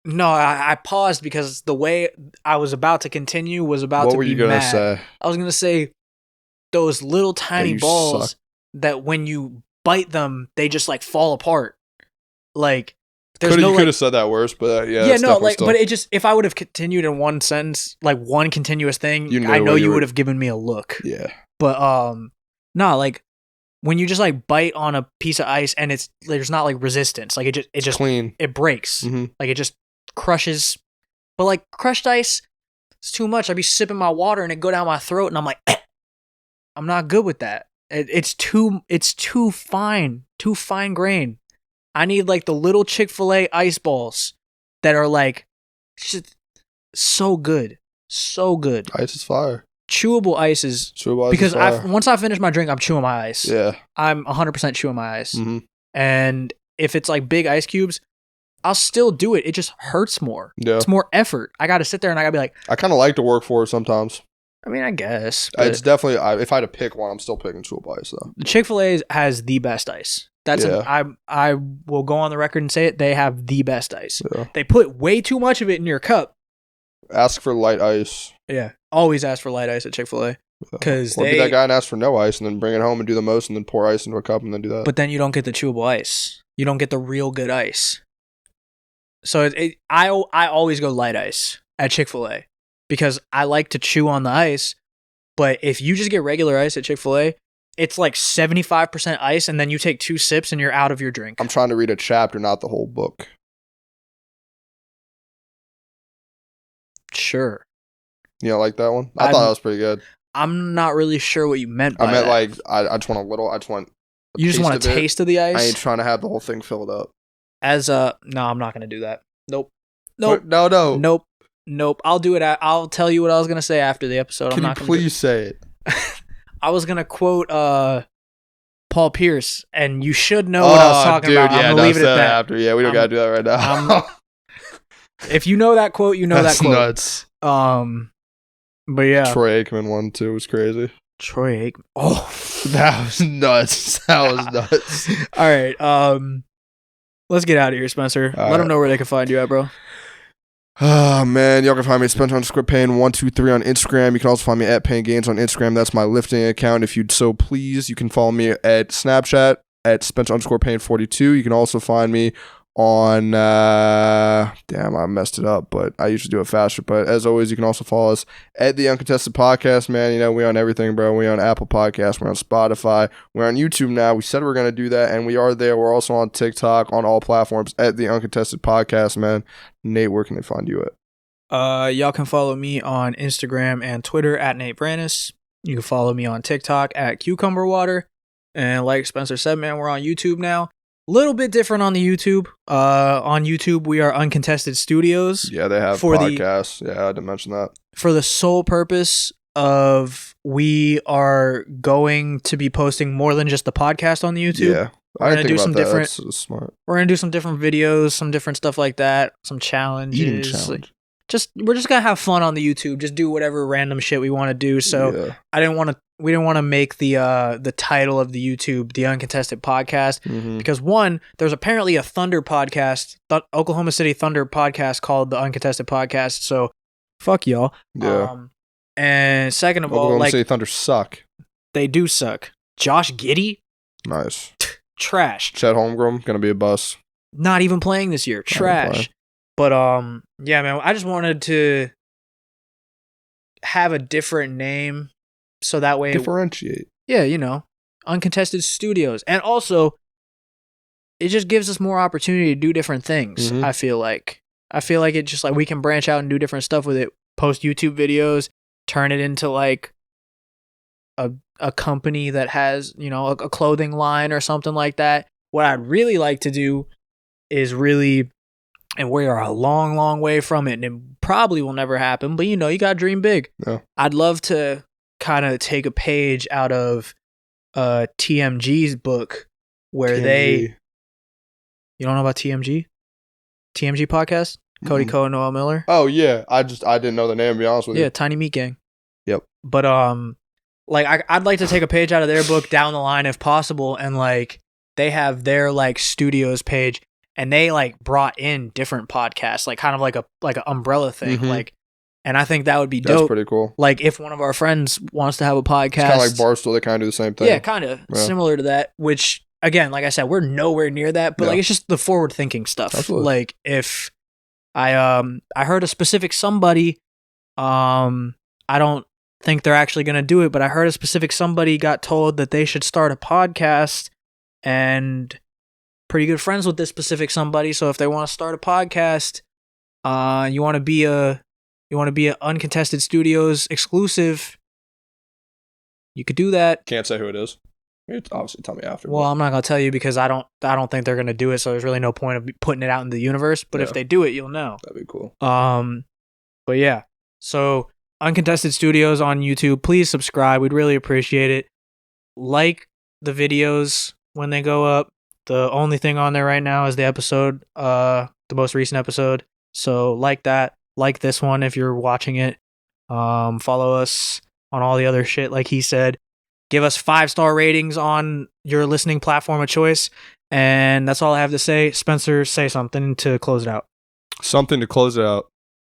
No, I paused because the way I was about to continue was about to be mad. What were you going to say? I was going to say those little tiny balls that when you bite them, they just like fall apart. Like, there's you could have said that worse, but but it just, if I would have continued in one sentence, like one continuous thing, I know you would have given me a look. Yeah. But, like when you just like bite on a piece of ice and there's not like resistance, like it just clean. It breaks. Like it just crushes. But like crushed ice, it's too much. I'd be sipping my water and it go down my throat and I'm like, I'm not good with that. It's too fine grain. I need like the little Chick-fil-A ice balls that are like just so good. Ice is fire. Chewable ice is because once I finish my drink, I'm chewing my ice. Yeah. I'm 100% chewing my ice. And if it's like big ice cubes, I'll still do it. It just hurts more. Yeah. It's more effort. I got to sit there and I got to be like... I kind of like to work for it sometimes. I mean, I guess. It's definitely... if I had to pick one, I'm still picking chewable ice, though. Chick-fil-A has the best ice. I will go on the record and say it. They have the best ice. Yeah. They put way too much of it in your cup. Ask for light ice. Yeah. Always ask for light ice at Chick-fil-A. Or be that guy and ask for no ice and then bring it home and do the most and then pour ice into a cup and then do that. But then you don't get the chewable ice. You don't get the real good ice. So I always go light ice at Chick-fil-A because I like to chew on the ice. But if you just get regular ice at Chick-fil-A, it's like 75% ice and then you take 2 sips and you're out of your drink. I'm trying to read a chapter, not the whole book. Sure. You don't like that one? I thought that was pretty good. I'm not really sure what you meant by that. I meant like, I just want a little, you just want a taste of the ice? I ain't trying to have the whole thing filled up. No, I'm not going to do that. Nope. Nope. I'll do it. I'll tell you what I was going to say after the episode. Can you please say it? I was going to quote Paul Pierce, and you should know what I was talking about. I'm going to leave it at that. After. Yeah, we don't got to do that right now. If you know that quote, you know that quote. That's nuts. But yeah. Troy Aikman one too was crazy. Troy Aikman. Oh, that was nuts. All right. let's get out of here, Spencer. Let them know where they can find you at, bro. Oh, man. Y'all can find me at Spencer_Pain123 on Instagram. You can also find me at Pain Gains on Instagram. That's my lifting account. If you'd so please, you can follow me at Snapchat at Spencer_Pain42. You can also find me on damn, I messed it up, but I usually do it faster. But as always, you can also follow us at the Uncontested Podcast, man. You know, we on everything, bro. We on Apple Podcasts, we're on Spotify, we're on YouTube now. We said we are gonna do that, and we are there. We're also on TikTok, on all platforms at the Uncontested Podcast, man. Nate, where can they find you at? Y'all can follow me on Instagram and Twitter at Nate Brannis. You can follow me on TikTok at Cucumber Water. And like Spencer said, man, we're on YouTube now. Little bit different on the YouTube. On YouTube, we are Uncontested Studios. Yeah, they have podcasts. Yeah, I didn't mention that. For the sole purpose of we are going to be posting more than just the podcast on the YouTube. Yeah, we're gonna do some different. That's smart. We're gonna do some different videos, some different stuff like that, some challenges. Eating challenge. We're just gonna have fun on the YouTube. Just do whatever random shit we want to do. So yeah. We didn't want to make the title of the YouTube the Uncontested Podcast because one, there's apparently a Thunder podcast, Oklahoma City Thunder podcast called the Uncontested Podcast. So fuck y'all. Yeah. And second of all, Oklahoma City Thunder suck. They do suck. Josh Giddey, nice. Trash. Chet Holmgren gonna be a bust. Not even playing this year. Trash. But yeah, man, I just wanted to have a different name so that way differentiate. Yeah, you know, Uncontested Studios. And also it just gives us more opportunity to do different things. I feel like it just like we can branch out and do different stuff with it. Post YouTube videos, turn it into like a company that has, you know, a clothing line or something like that. What I'd really like to do is really, and we are a long, long way from it, and it probably will never happen, but you know, you gotta dream big. Yeah. I'd love to kind of take a page out of TMG's book where TMG. You don't know about TMG podcast? Cody Ko and Noel Miller. Oh yeah, I didn't know the name, to be honest with you. Yeah, Tiny Meat Gang. Yep. But like I'd like to take a page out of their book down the line if possible, and like they have their like studios page, and they like brought in different podcasts, like kind of like an umbrella thing, like. And I think that would be dope. That's pretty cool. Like if one of our friends wants to have a podcast, it's kind of like Barstool, they kind of do the same thing. Yeah, kind of similar to that. Which again, like I said, we're nowhere near that, but like it's just the forward thinking stuff. Absolutely. Like if I heard a specific somebody, I don't think they're actually going to do it, but I heard a specific somebody got told that they should start a podcast, and pretty good friends with this specific somebody. So if they want to start a podcast, you want to be an Uncontested Studios exclusive, you could do that. Can't say who it is. You'd obviously tell me after. Well, I'm not gonna tell you because I don't think they're gonna do it. So there's really no point of putting it out in the universe. But if they do it, you'll know. That'd be cool. But yeah. So Uncontested Studios on YouTube. Please subscribe. We'd really appreciate it. Like the videos when they go up. The only thing on there right now is the episode, the most recent episode. So like that. Like this one if you're watching it. Follow us on all the other shit like he said. Give us 5-star ratings on your listening platform of choice. And that's all I have to say. Spencer, say something to close it out. Something to close it out.